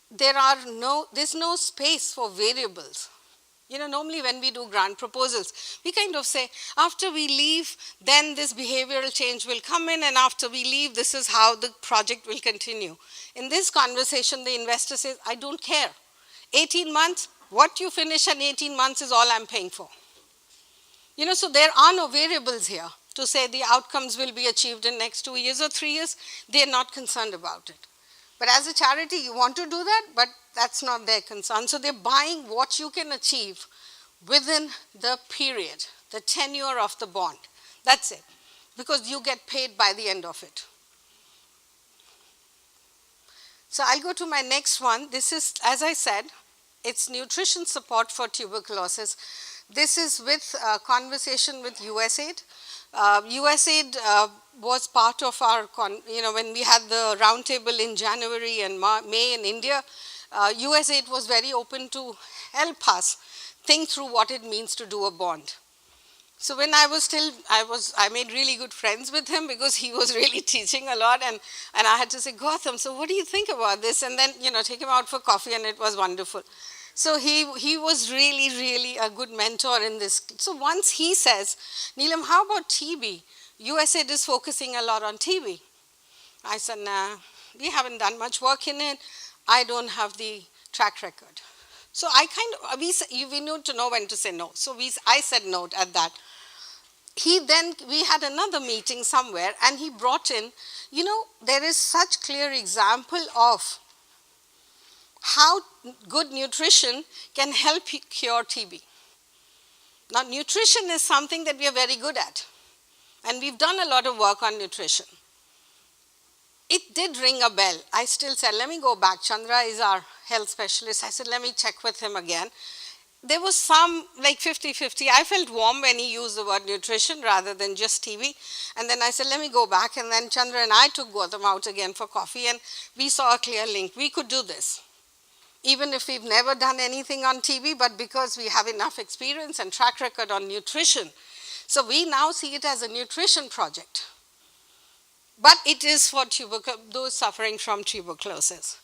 there's no space for variables. You know, normally when we do grant proposals, we kind of say, after we leave, then this behavioral change will come in, and after we leave, this is how the project will continue. In this conversation, the investor says, I don't care. 18 months, what you finish in 18 months is all I'm paying for. You know, so there are no variables here to say the outcomes will be achieved in next 2 years or 3 years. They're not concerned about it. But as a charity, you want to do that, but that's not their concern. So they're buying what you can achieve within the period, the tenure of the bond. That's it, because you get paid by the end of it. So I'll go to my next one. This is, as I said, it's nutrition support for tuberculosis. This is with a conversation with USAID. USAID was part of our, when we had the roundtable in January and May in India, USAID was very open to help us think through what it means to do a bond. So when I made really good friends with him because he was really teaching a lot, and I had to say, Gautam, so what do you think about this? And then, take him out for coffee, and it was wonderful. So he was really, really a good mentor in this. So once he says, Neelam, how about TB? USAID is focusing a lot on TB. I said, nah, we haven't done much work in it. I don't have the track record. So we need to know when to say no. So I said no at that. We had another meeting somewhere, and he brought in, there is such clear example of how good nutrition can help cure TB. Now, nutrition is something that we are very good at, and we've done a lot of work on nutrition. It did ring a bell. I still said, let me go back. Chandra is our health specialist. I said, let me check with him again. There was some, like 50-50. I felt warm when he used the word nutrition rather than just TB. And then I said, let me go back. And then Chandra and I took Gautam out again for coffee, and we saw a clear link. We could do this, even if we've never done anything on TB, but because we have enough experience and track record on nutrition. So we now see it as a nutrition project. But it is for those suffering from tuberculosis.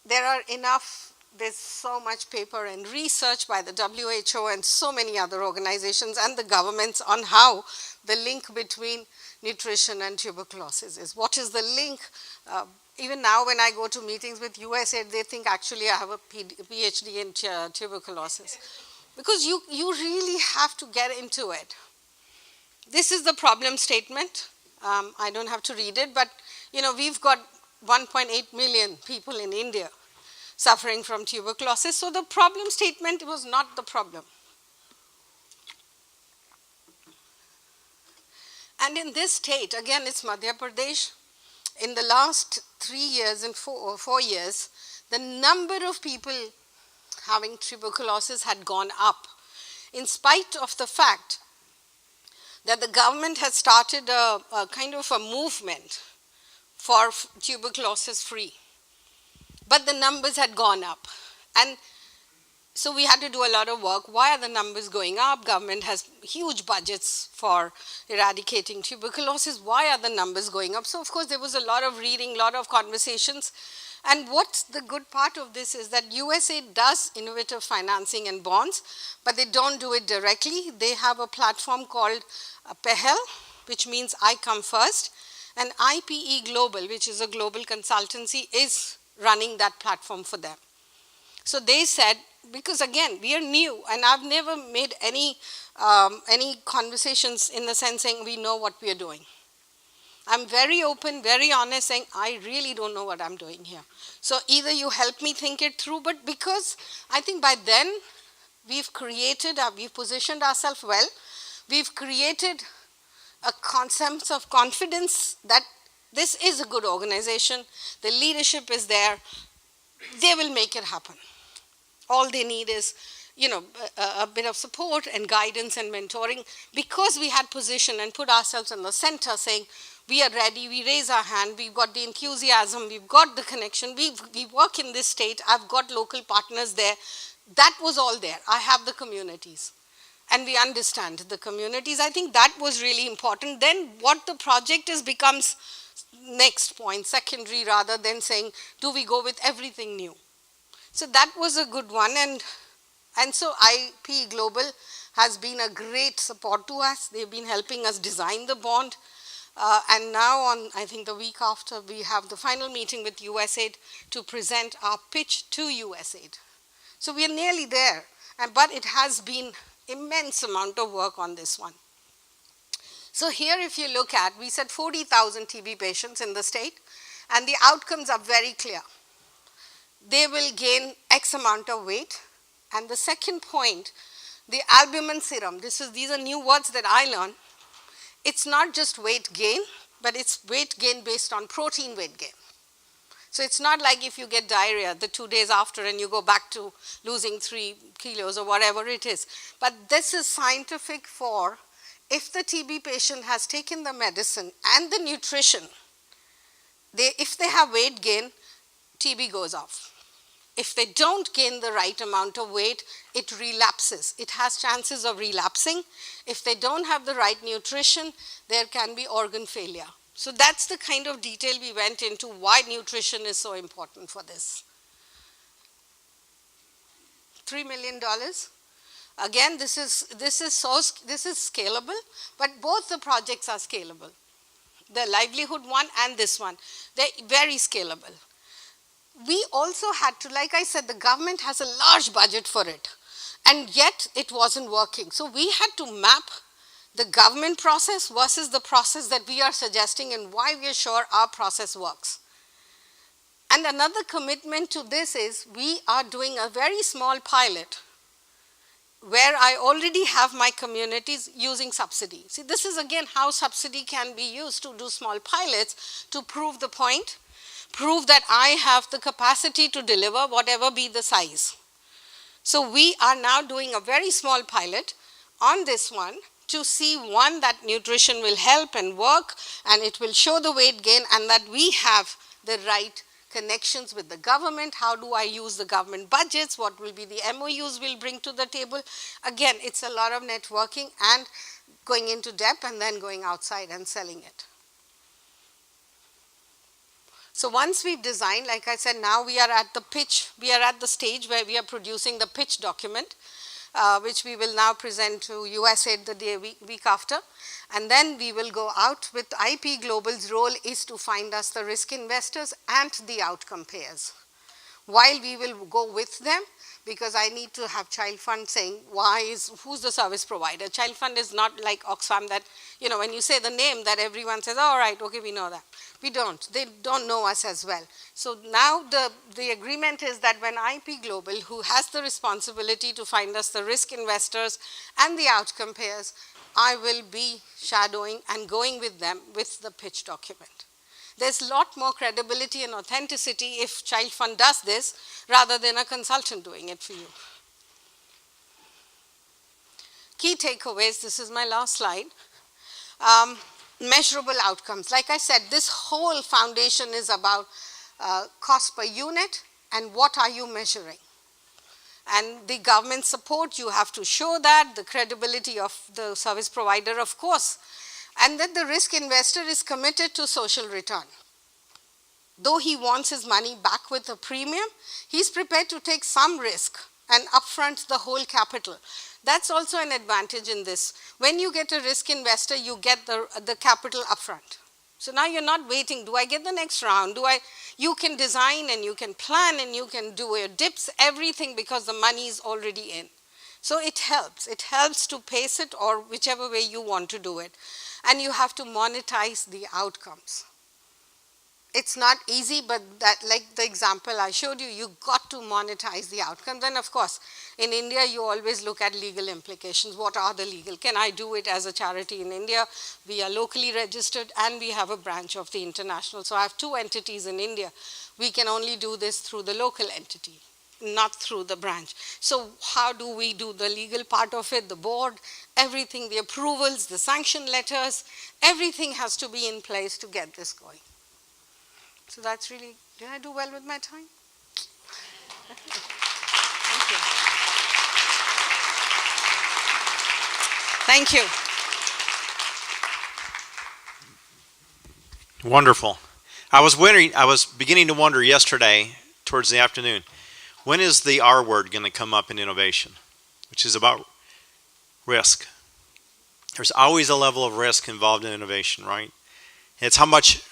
There's so much paper and research by the WHO and so many other organizations and the governments on how the link between nutrition and tuberculosis is. What is the link? Even now when I go to meetings with USAID, they think actually I have a PhD in tuberculosis. Because you really have to get into it. This is the problem statement. I don't have to read it, but we've got 1.8 million people in India suffering from tuberculosis. So the problem statement was not the problem. And in this state, again, it's Madhya Pradesh. In the last 3 years and 4 years, the number of people having tuberculosis had gone up, in spite of the fact that the government has started a kind of a movement for tuberculosis free. But the numbers had gone up. And so we had to do a lot of work. Why are the numbers going up? Government has huge budgets for eradicating tuberculosis. Why are the numbers going up? So of course there was a lot of reading, a lot of conversations. And what's the good part of this is that USAID does innovative financing and bonds, but they don't do it directly. They have a platform called PEHEL, which means I come first, and IPE Global, which is a global consultancy, is running that platform for them. So they said, because again, we are new, and I've never made any conversations in the sense saying we know what we are doing. I'm very open, very honest, saying I really don't know what I'm doing here. So either you help me think it through, but because I think by then we've positioned ourselves well, we've created a concept of confidence that this is a good organization, the leadership is there, they will make it happen. All they need is, a bit of support and guidance and mentoring, because we had positioned and put ourselves in the center saying, we are ready, we raise our hand, we've got the enthusiasm, we've got the connection, we work in this state, I've got local partners there. That was all there. I have the communities. And we understand the communities. I think that was really important. Then what the project is becomes next point, secondary, rather than saying, do we go with everything new? So that was a good one. And so IP Global has been a great support to us. They've been helping us design the bond. And now on, I think the week after, we have the final meeting with USAID to present our pitch to USAID. So we are nearly there, but it has been immense amount of work on this one. So here if you look at, we said 40,000 TB patients in the state, and the outcomes are very clear. They will gain X amount of weight. And the second point, the albumin serum, these are new words that I learned. It's not just weight gain, but it's weight gain based on protein weight gain. So it's not like if you get diarrhea the 2 days after and you go back to losing 3 kilos or whatever it is. But this is scientific for if the TB patient has taken the medicine and the nutrition, if they have weight gain, TB goes off. If they don't gain the right amount of weight, it relapses. It has chances of relapsing. If they don't have the right nutrition, there can be organ failure. So that's the kind of detail we went into, why nutrition is so important for this. $3 million. Again, this is scalable, but both the projects are scalable. The livelihood one and this one, they're very scalable. We also had to, like I said, the government has a large budget for it, and yet it wasn't working. So we had to map the government process versus the process that we are suggesting and why we are sure our process works. And another commitment to this is we are doing a very small pilot where I already have my communities using subsidy. See, this is again how subsidy can be used to do small pilots to prove the point, prove that I have the capacity to deliver whatever be the size. So we are now doing a very small pilot on this one to see, one, that nutrition will help and work and it will show the weight gain, and that we have the right connections with the government. How do I use the government budgets? What will be the MOUs we'll bring to the table? Again, it's a lot of networking and going into depth and then going outside and selling it. So once we've designed, like I said, now we are at the pitch, we are at the stage where we are producing the pitch document, which we will now present to USAID the week after. And then we will go out with IP Global's role is to find us the risk investors and the outcome payers. While we will go with them, because I need to have ChildFund saying, who's the service provider? ChildFund is not like Oxfam that, when you say the name that everyone says, all right, okay, we know that. We don't. They don't know us as well. So now the agreement is that when IP Global, who has the responsibility to find us the risk investors and the outcome payers, I will be shadowing and going with them with the pitch document. There's a lot more credibility and authenticity if ChildFund does this rather than a consultant doing it for you. Key takeaways, this is my last slide. Measurable outcomes. Like I said, this whole foundation is about cost per unit and what are you measuring. And the government support, you have to show that, the credibility of the service provider, of course, and that the risk investor is committed to social return. Though he wants his money back with a premium, he's prepared to take some risk and upfront the whole capital. That's also an advantage in this. When you get a risk investor, you get the capital upfront. So now you're not waiting, do I get the next round? You can design and you can plan and you can do your dips, everything, because the money is already in. So it helps. It helps to pace it or whichever way you want to do it. and you have to monetize the outcomes. It's not easy, but that, like the example I showed you, you got to monetize the outcome. Then of course, in India, you always look at legal implications. What are the legal? Can I do it as a charity in India? We are locally registered and we have a branch of the international. So I have 2 entities in India. We can only do this through the local entity, not through the branch. So how do we do the legal part of it, the board, everything, the approvals, the sanction letters, everything has to be in place to get this going. So that's really, did I do well with my time? Thank you. Thank you. Wonderful. I was beginning to wonder yesterday, towards the afternoon, when is the R word going to come up in innovation, which is about risk. There's always a level of risk involved in innovation, right? It's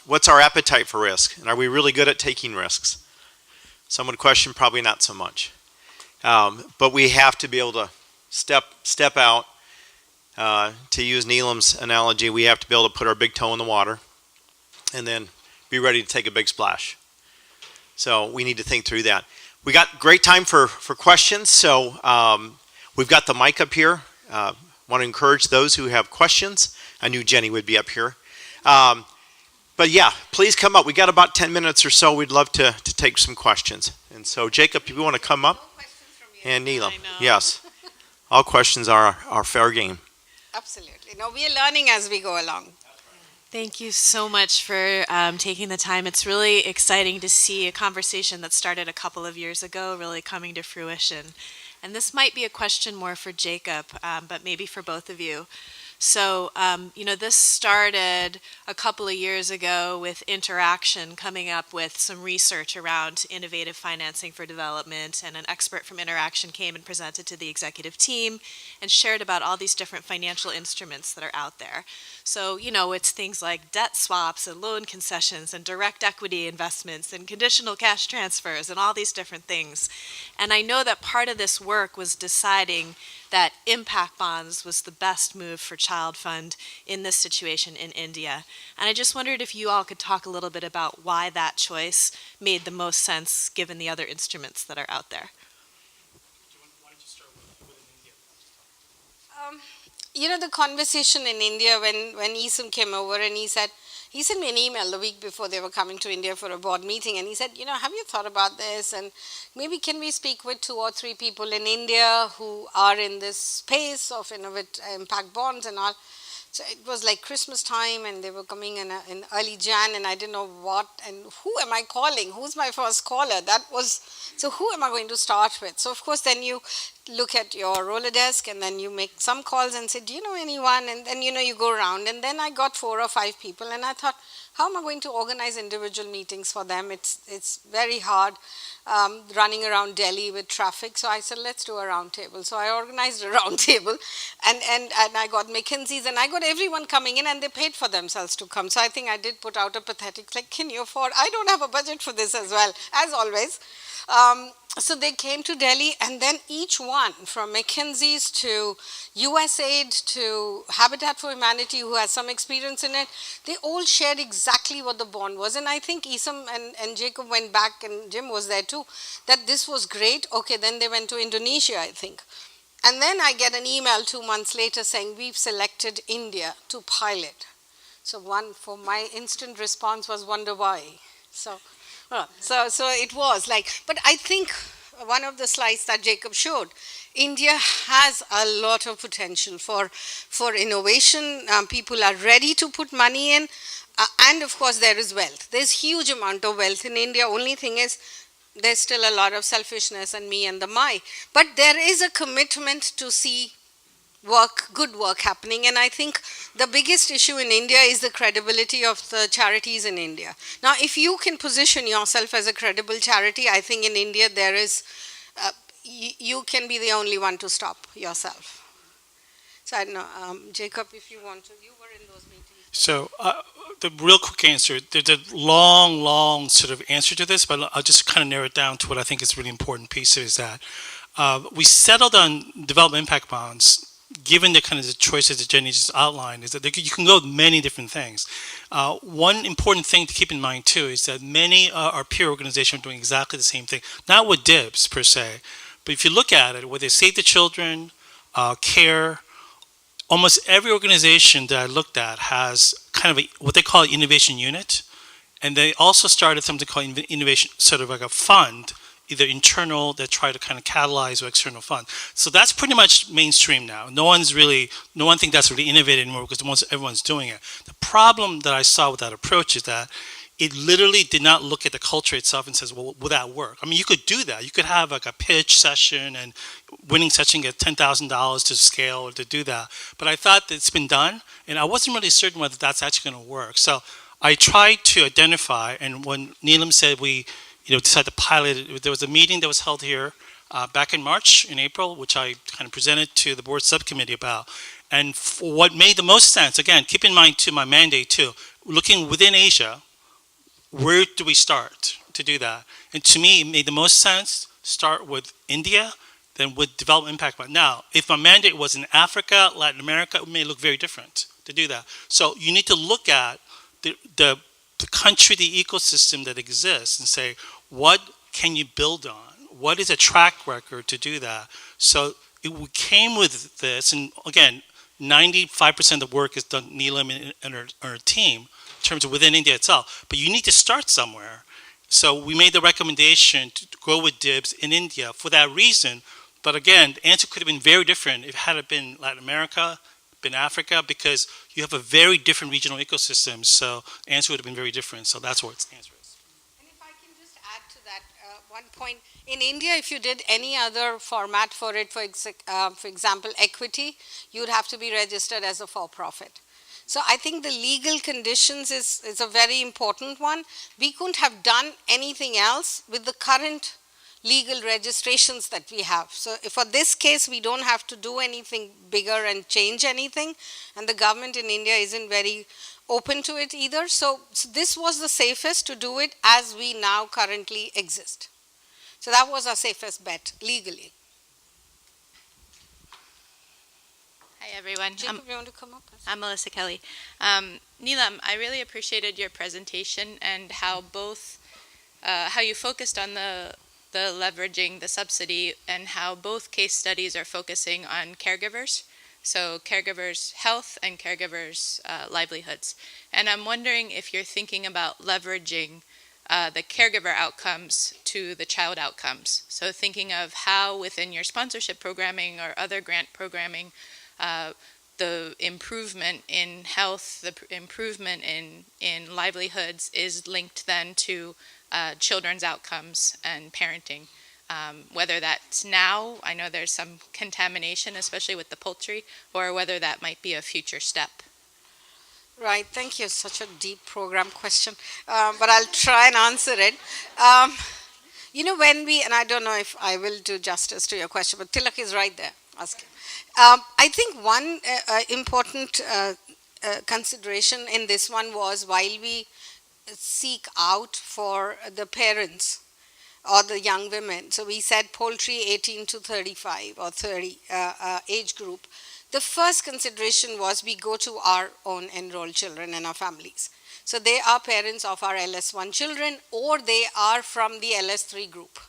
what's our appetite for risk? And are we really good at taking risks? Some would question probably not so much. But we have to be able to step out. To use Neelam's analogy, we have to be able to put our big toe in the water and then be ready to take a big splash. So we need to think through that. We got great time for questions. So we've got the mic up here. Want to encourage those who have questions. I knew Jenny would be up here. But yeah, please come up. We got about 10 minutes or so. We'd love to take some questions. And so Jacob, if you want to come up, and Neelam, yes, all questions are fair game. Absolutely. No, we are learning as we go along. Thank you so much for taking the time. It's really exciting to see a conversation that started a couple of years ago really coming to fruition. And this might be a question more for Jacob, but maybe for both of you. So, this started a couple of years ago with Interaction coming up with some research around innovative financing for development, and an expert from Interaction came and presented to the executive team and shared about all these different financial instruments that are out there. So, it's things like debt swaps and loan concessions and direct equity investments and conditional cash transfers and all these different things. And I know that part of this work was deciding that impact bonds was the best move for ChildFund in this situation in India. And I just wondered if you all could talk a little bit about why that choice made the most sense given the other instruments that are out there. Why don't you start with India? The conversation in India when Isam came over and he sent me an email the week before they were coming to India for a board meeting, and he said, have you thought about this, and maybe can we speak with 2 or 3 people in India who are in this space of innovative impact bonds and all. So it was like Christmas time and they were coming in early Jan, and I didn't know what and who am I calling, who's my first caller. So who am I going to start with? So of course then you look at your Rolodesk and then you make some calls and say, do you know anyone? And then you go around, and then I got 4 or 5 people, and I thought, how am I going to organize individual meetings for them? It's very hard running around Delhi with traffic. So I said, let's do a round table. So I organized a round table, and I got McKinsey's, and I got everyone coming in, and they paid for themselves to come. So I think I did put out a pathetic, like, can you afford? I don't have a budget for this as well, as always. So they came to Delhi, and then each one, from McKinsey's to USAID to Habitat for Humanity, who has some experience in it, they all shared exactly what the bond was. And I think Isam and Jacob went back, and Jim was there too, that this was great. Okay, then they went to Indonesia, I think. And then I get an email 2 months later saying, we've selected India to pilot. So my instant response was, wonder why. So it was like, but I think one of the slides that Jacob showed, India has a lot of potential for innovation. People are ready to put money in, and of course there is wealth. There's huge amount of wealth in India. Only thing is, there's still a lot of selfishness and me and the my. But there is a commitment to see good work happening, and I think the biggest issue in India is the credibility of the charities in India. Now, if you can position yourself as a credible charity, I think in India there is, you can be the only one to stop yourself. So I don't know, Jacob, if you want to, you were in those meetings. So the real quick answer, there's a long sort of answer to this, but I'll just kind of narrow it down to what I think is a really important piece is that we settled on development impact bonds given the kind of the choices that Jenny just outlined, is that you can go with many different things. One important thing to keep in mind too is that many our peer organizations are doing exactly the same thing, not with DIBS per se, but if you look at it, whether it's Save the Children, CARE, almost every organization that I looked at has kind of what they call an innovation unit, and they also started something called innovation, sort of like a fund, either internal that try to kind of catalyze or external fund. So that's pretty much mainstream now. No one thinks that's really innovative anymore because everyone's doing it. The problem that I saw with that approach is that it literally did not look at the culture itself and says, well, will that work? I mean, you could do that. You could have like a pitch session and winning session get $10,000 to scale or to do that. But I thought that it's been done, and I wasn't really certain whether that's actually going to work. So I tried to identify, and when Neelam said we decided to pilot it, there was a meeting that was held here back in March, in April, which I kind of presented to the board subcommittee about. And for what made the most sense, again, keep in mind too, my mandate too, looking within Asia, where do we start to do that? And to me, it made the most sense start with India, then with development impact. But now, if my mandate was in Africa, Latin America, it may look very different to do that. So you need to look at the country, the ecosystem that exists and say, what can you build on? What is a track record to do that? So we came with this, and again, 95% of the work is done Neelam and her team, in terms of within India itself, but you need to start somewhere. So we made the recommendation to go with DIBS in India for that reason. But again, the answer could have been very different if it had been Latin America, been Africa, because you have a very different regional ecosystem. So the answer would have been very different. So that's what the answer is. And if I can just add to that one point, in India, if you did any other format for it, for example, equity, you'd have to be registered as a for-profit. So I think the legal conditions is a very important one. We couldn't have done anything else with the current legal registrations that we have. So for this case, we don't have to do anything bigger and change anything. And the government in India isn't very open to it either. So this was the safest to do it as we now currently exist. So that was our safest bet legally. Hi, everyone. Jacob, you want to come up? I'm Melissa Kelly. Neelam, I really appreciated your presentation and how you focused on the leveraging the subsidy and how both case studies are focusing on caregivers, so caregivers' health and caregivers' livelihoods. And I'm wondering if you're thinking about leveraging the caregiver outcomes to the child outcomes. So thinking of how within your sponsorship programming or other grant programming, the improvement in health, the improvement in livelihoods is linked then to children's outcomes and parenting. Whether that's now, I know there's some contamination, especially with the poultry, or whether that might be a future step. Right, thank you. Such a deep program question, but I'll try and answer it. When and I don't know if I will do justice to your question, but Tilak is right there. Ask him. I think one important consideration in this one was while we seek out for the parents or the young women, so we said poultry 18 to 35 or 30 age group, the first consideration was we go to our own enrolled children and our families. So they are parents of our LS1 children or they are from the LS3 group.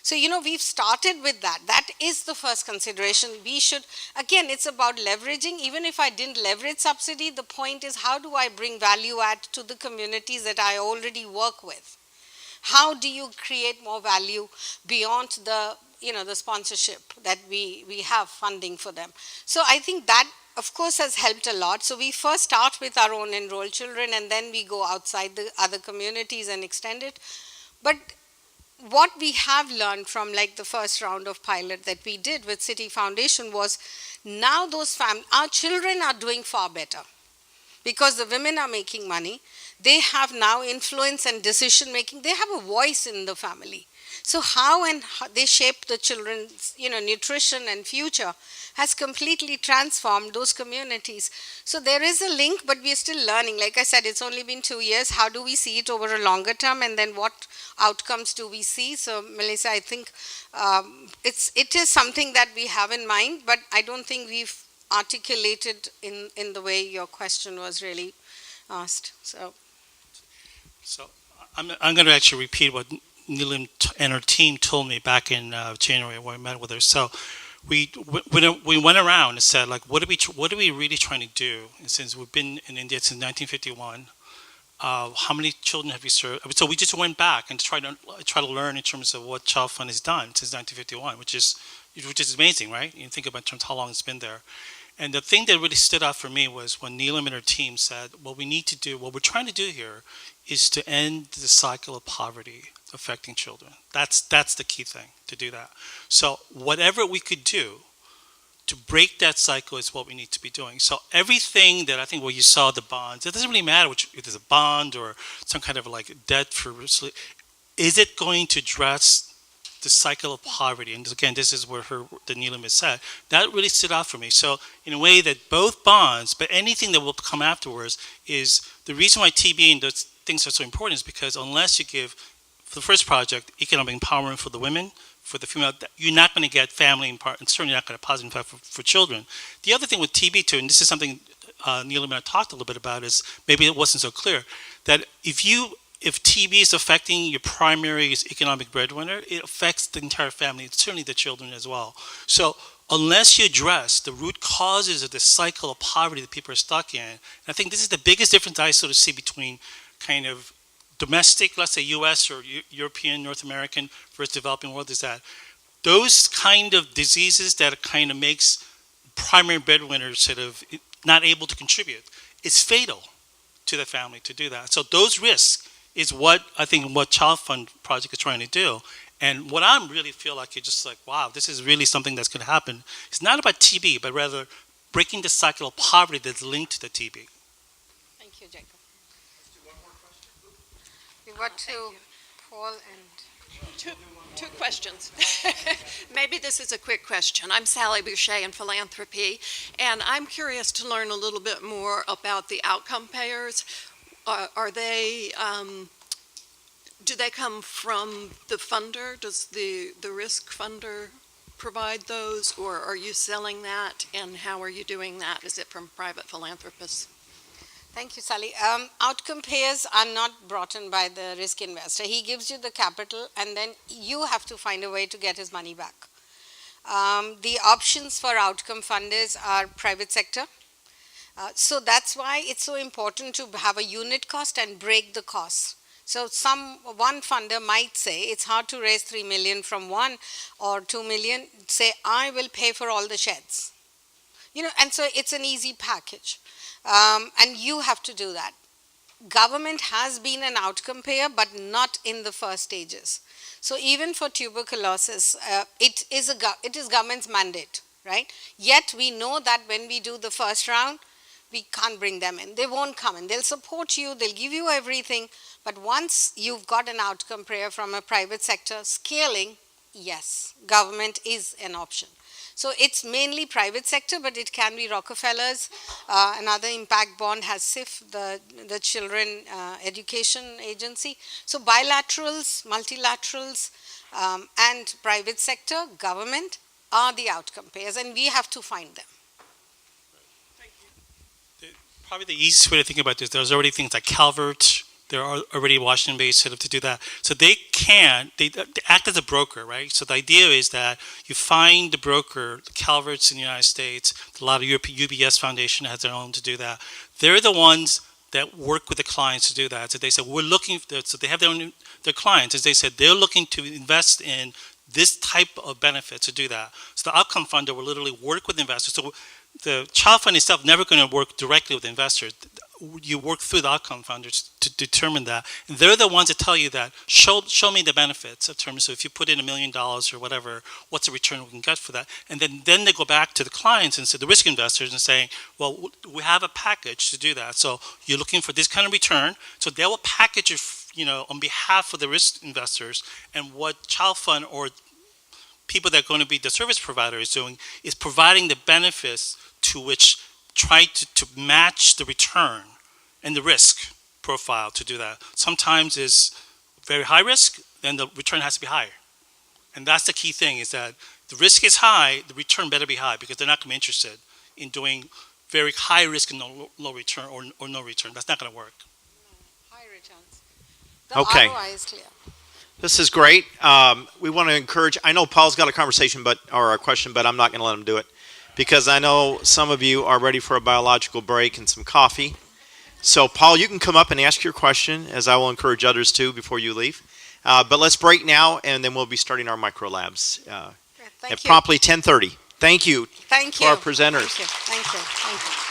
So, we've started with that. That is the first consideration. We should, again, it's about leveraging. Even if I didn't leverage subsidy, the point is how do I bring value add to the communities that I already work with? How do you create more value beyond the, the sponsorship that we have funding for them? So I think that, of course, has helped a lot. So we first start with our own enrolled children and then we go outside the other communities and extend it. But what we have learned from like the first round of pilot that we did with City Foundation was now our children are doing far better because the women are making money. They have now influence and decision making. They have a voice in the family. So how they shape the children's, nutrition and future has completely transformed those communities. So there is a link, but we are still learning. Like I said, it's only been 2 years. How do we see it over a longer term, and then what outcomes do we see? So Melissa, I think it is something that we have in mind, but I don't think we've articulated in the way your question was really asked. So I'm going to actually repeat what Neelam and her team told me back in January when we met with her. So we went around and said, like, what are we really trying to do? And since we've been in India since 1951, how many children have we served? So we just went back and try to learn in terms of what ChildFund has done since 1951, which is amazing, right? You think about in terms of how long it's been there. And the thing that really stood out for me was when Neelam and her team said, what we're trying to do here is to end the cycle of poverty affecting children. That's the key thing, to do that. So whatever we could do to break that cycle is what we need to be doing. So everything that I think where you saw the bonds, it doesn't really matter if it's a bond or some kind of like debt for, is it going to address the cycle of poverty? And again, this is where the Neelam has said. That really stood out for me. So in a way that both bonds, but anything that will come afterwards, is the reason why TB and those things are so important is because unless you give, for the first project, economic empowerment for the women, for the female, you're not going to get family and certainly not going to have positive impact for children. The other thing with TB too, and this is something Neelam and I talked a little bit about, is maybe it wasn't so clear, that if TB is affecting your primary economic breadwinner, it affects the entire family, certainly the children as well. So unless you address the root causes of the cycle of poverty that people are stuck in, and I think this is the biggest difference I sort of see between kind of domestic, let's say US or European, North American versus developing world, is that those kind of diseases that kind of makes primary breadwinners sort of not able to contribute, it's fatal to the family to do that. So those risks is what I think what ChildFund project is trying to do. And what I really feel like is just like, wow, this is really something that's going to happen. It's not about TB, but rather breaking the cycle of poverty that's linked to the TB. Thank you, Jacob. We got to Paul and Two questions. Maybe this is a quick question. I'm Sally Boucher in philanthropy, and I'm curious to learn a little bit more about the outcome payers. Are they, do they come from the funder? Does the risk funder provide those, or are you selling that, and how are you doing that? Is it from private philanthropists? Thank you, Sally. Outcome payers are not brought in by the risk investor. He gives you the capital, and then you have to find a way to get his money back. The options for outcome funders are private sector. So that's why it's so important to have a unit cost and break the costs. So one funder might say it's hard to raise 3 million from 1 or 2 million. Say, I will pay for all the sheds. And so it's an easy package. And you have to do that. Government has been an outcome payer, but not in the first stages. So even for tuberculosis, it is government's mandate, right? Yet we know that when we do the first round, we can't bring them in. They won't come in. They'll support you. They'll give you everything. But once you've got an outcome payer from a private sector, scaling, yes, government is an option. So it's mainly private sector, but it can be Rockefellers. Another impact bond has CIF, the Children Education Agency. So bilaterals, multilaterals, and private sector, government are the outcome payers, and we have to find them. Thank you. Probably the easiest way to think about this, there's already things like Calvert. They're already Washington-based set up to do that. So they act as a broker, right? So the idea is that you find the broker, the Calverts in the United States, a lot of UBS Foundation has their own to do that. They're the ones that work with the clients to do that. So they said, so they have their clients, as they said, they're looking to invest in this type of benefit to do that. So the outcome funder will literally work with investors. So the child fund itself never going to work directly with investors. You work through the outcome funders to determine that. And they're the ones that tell you that, show me the benefits in terms of if you put in $1 million or whatever, what's the return we can get for that? And then they go back to the clients and say, the risk investors, and saying, well, we have a package to do that. So you're looking for this kind of return. So they will package it on behalf of the risk investors, and what ChildFund or people that are going to be the service provider is doing is providing the benefits to which try to match the return and the risk profile to do that. Sometimes it's very high risk, then the return has to be higher. And that's the key thing, is that the risk is high, the return better be high, because they're not going to be interested in doing very high risk and low return or no return. That's not going to work. High returns. The Okay. ROI is clear. This is great. We want to encourage, I know Paul's got a conversation or a question, but I'm not going to let him do it because I know some of you are ready for a biological break and some coffee. So Paul, you can come up and ask your question, as I will encourage others to before you leave. But let's break now, and then we'll be starting our micro labs Thank at you. promptly 10:30. Thank you Thank to you. our presenters. Thank you. Thank you. Thank you.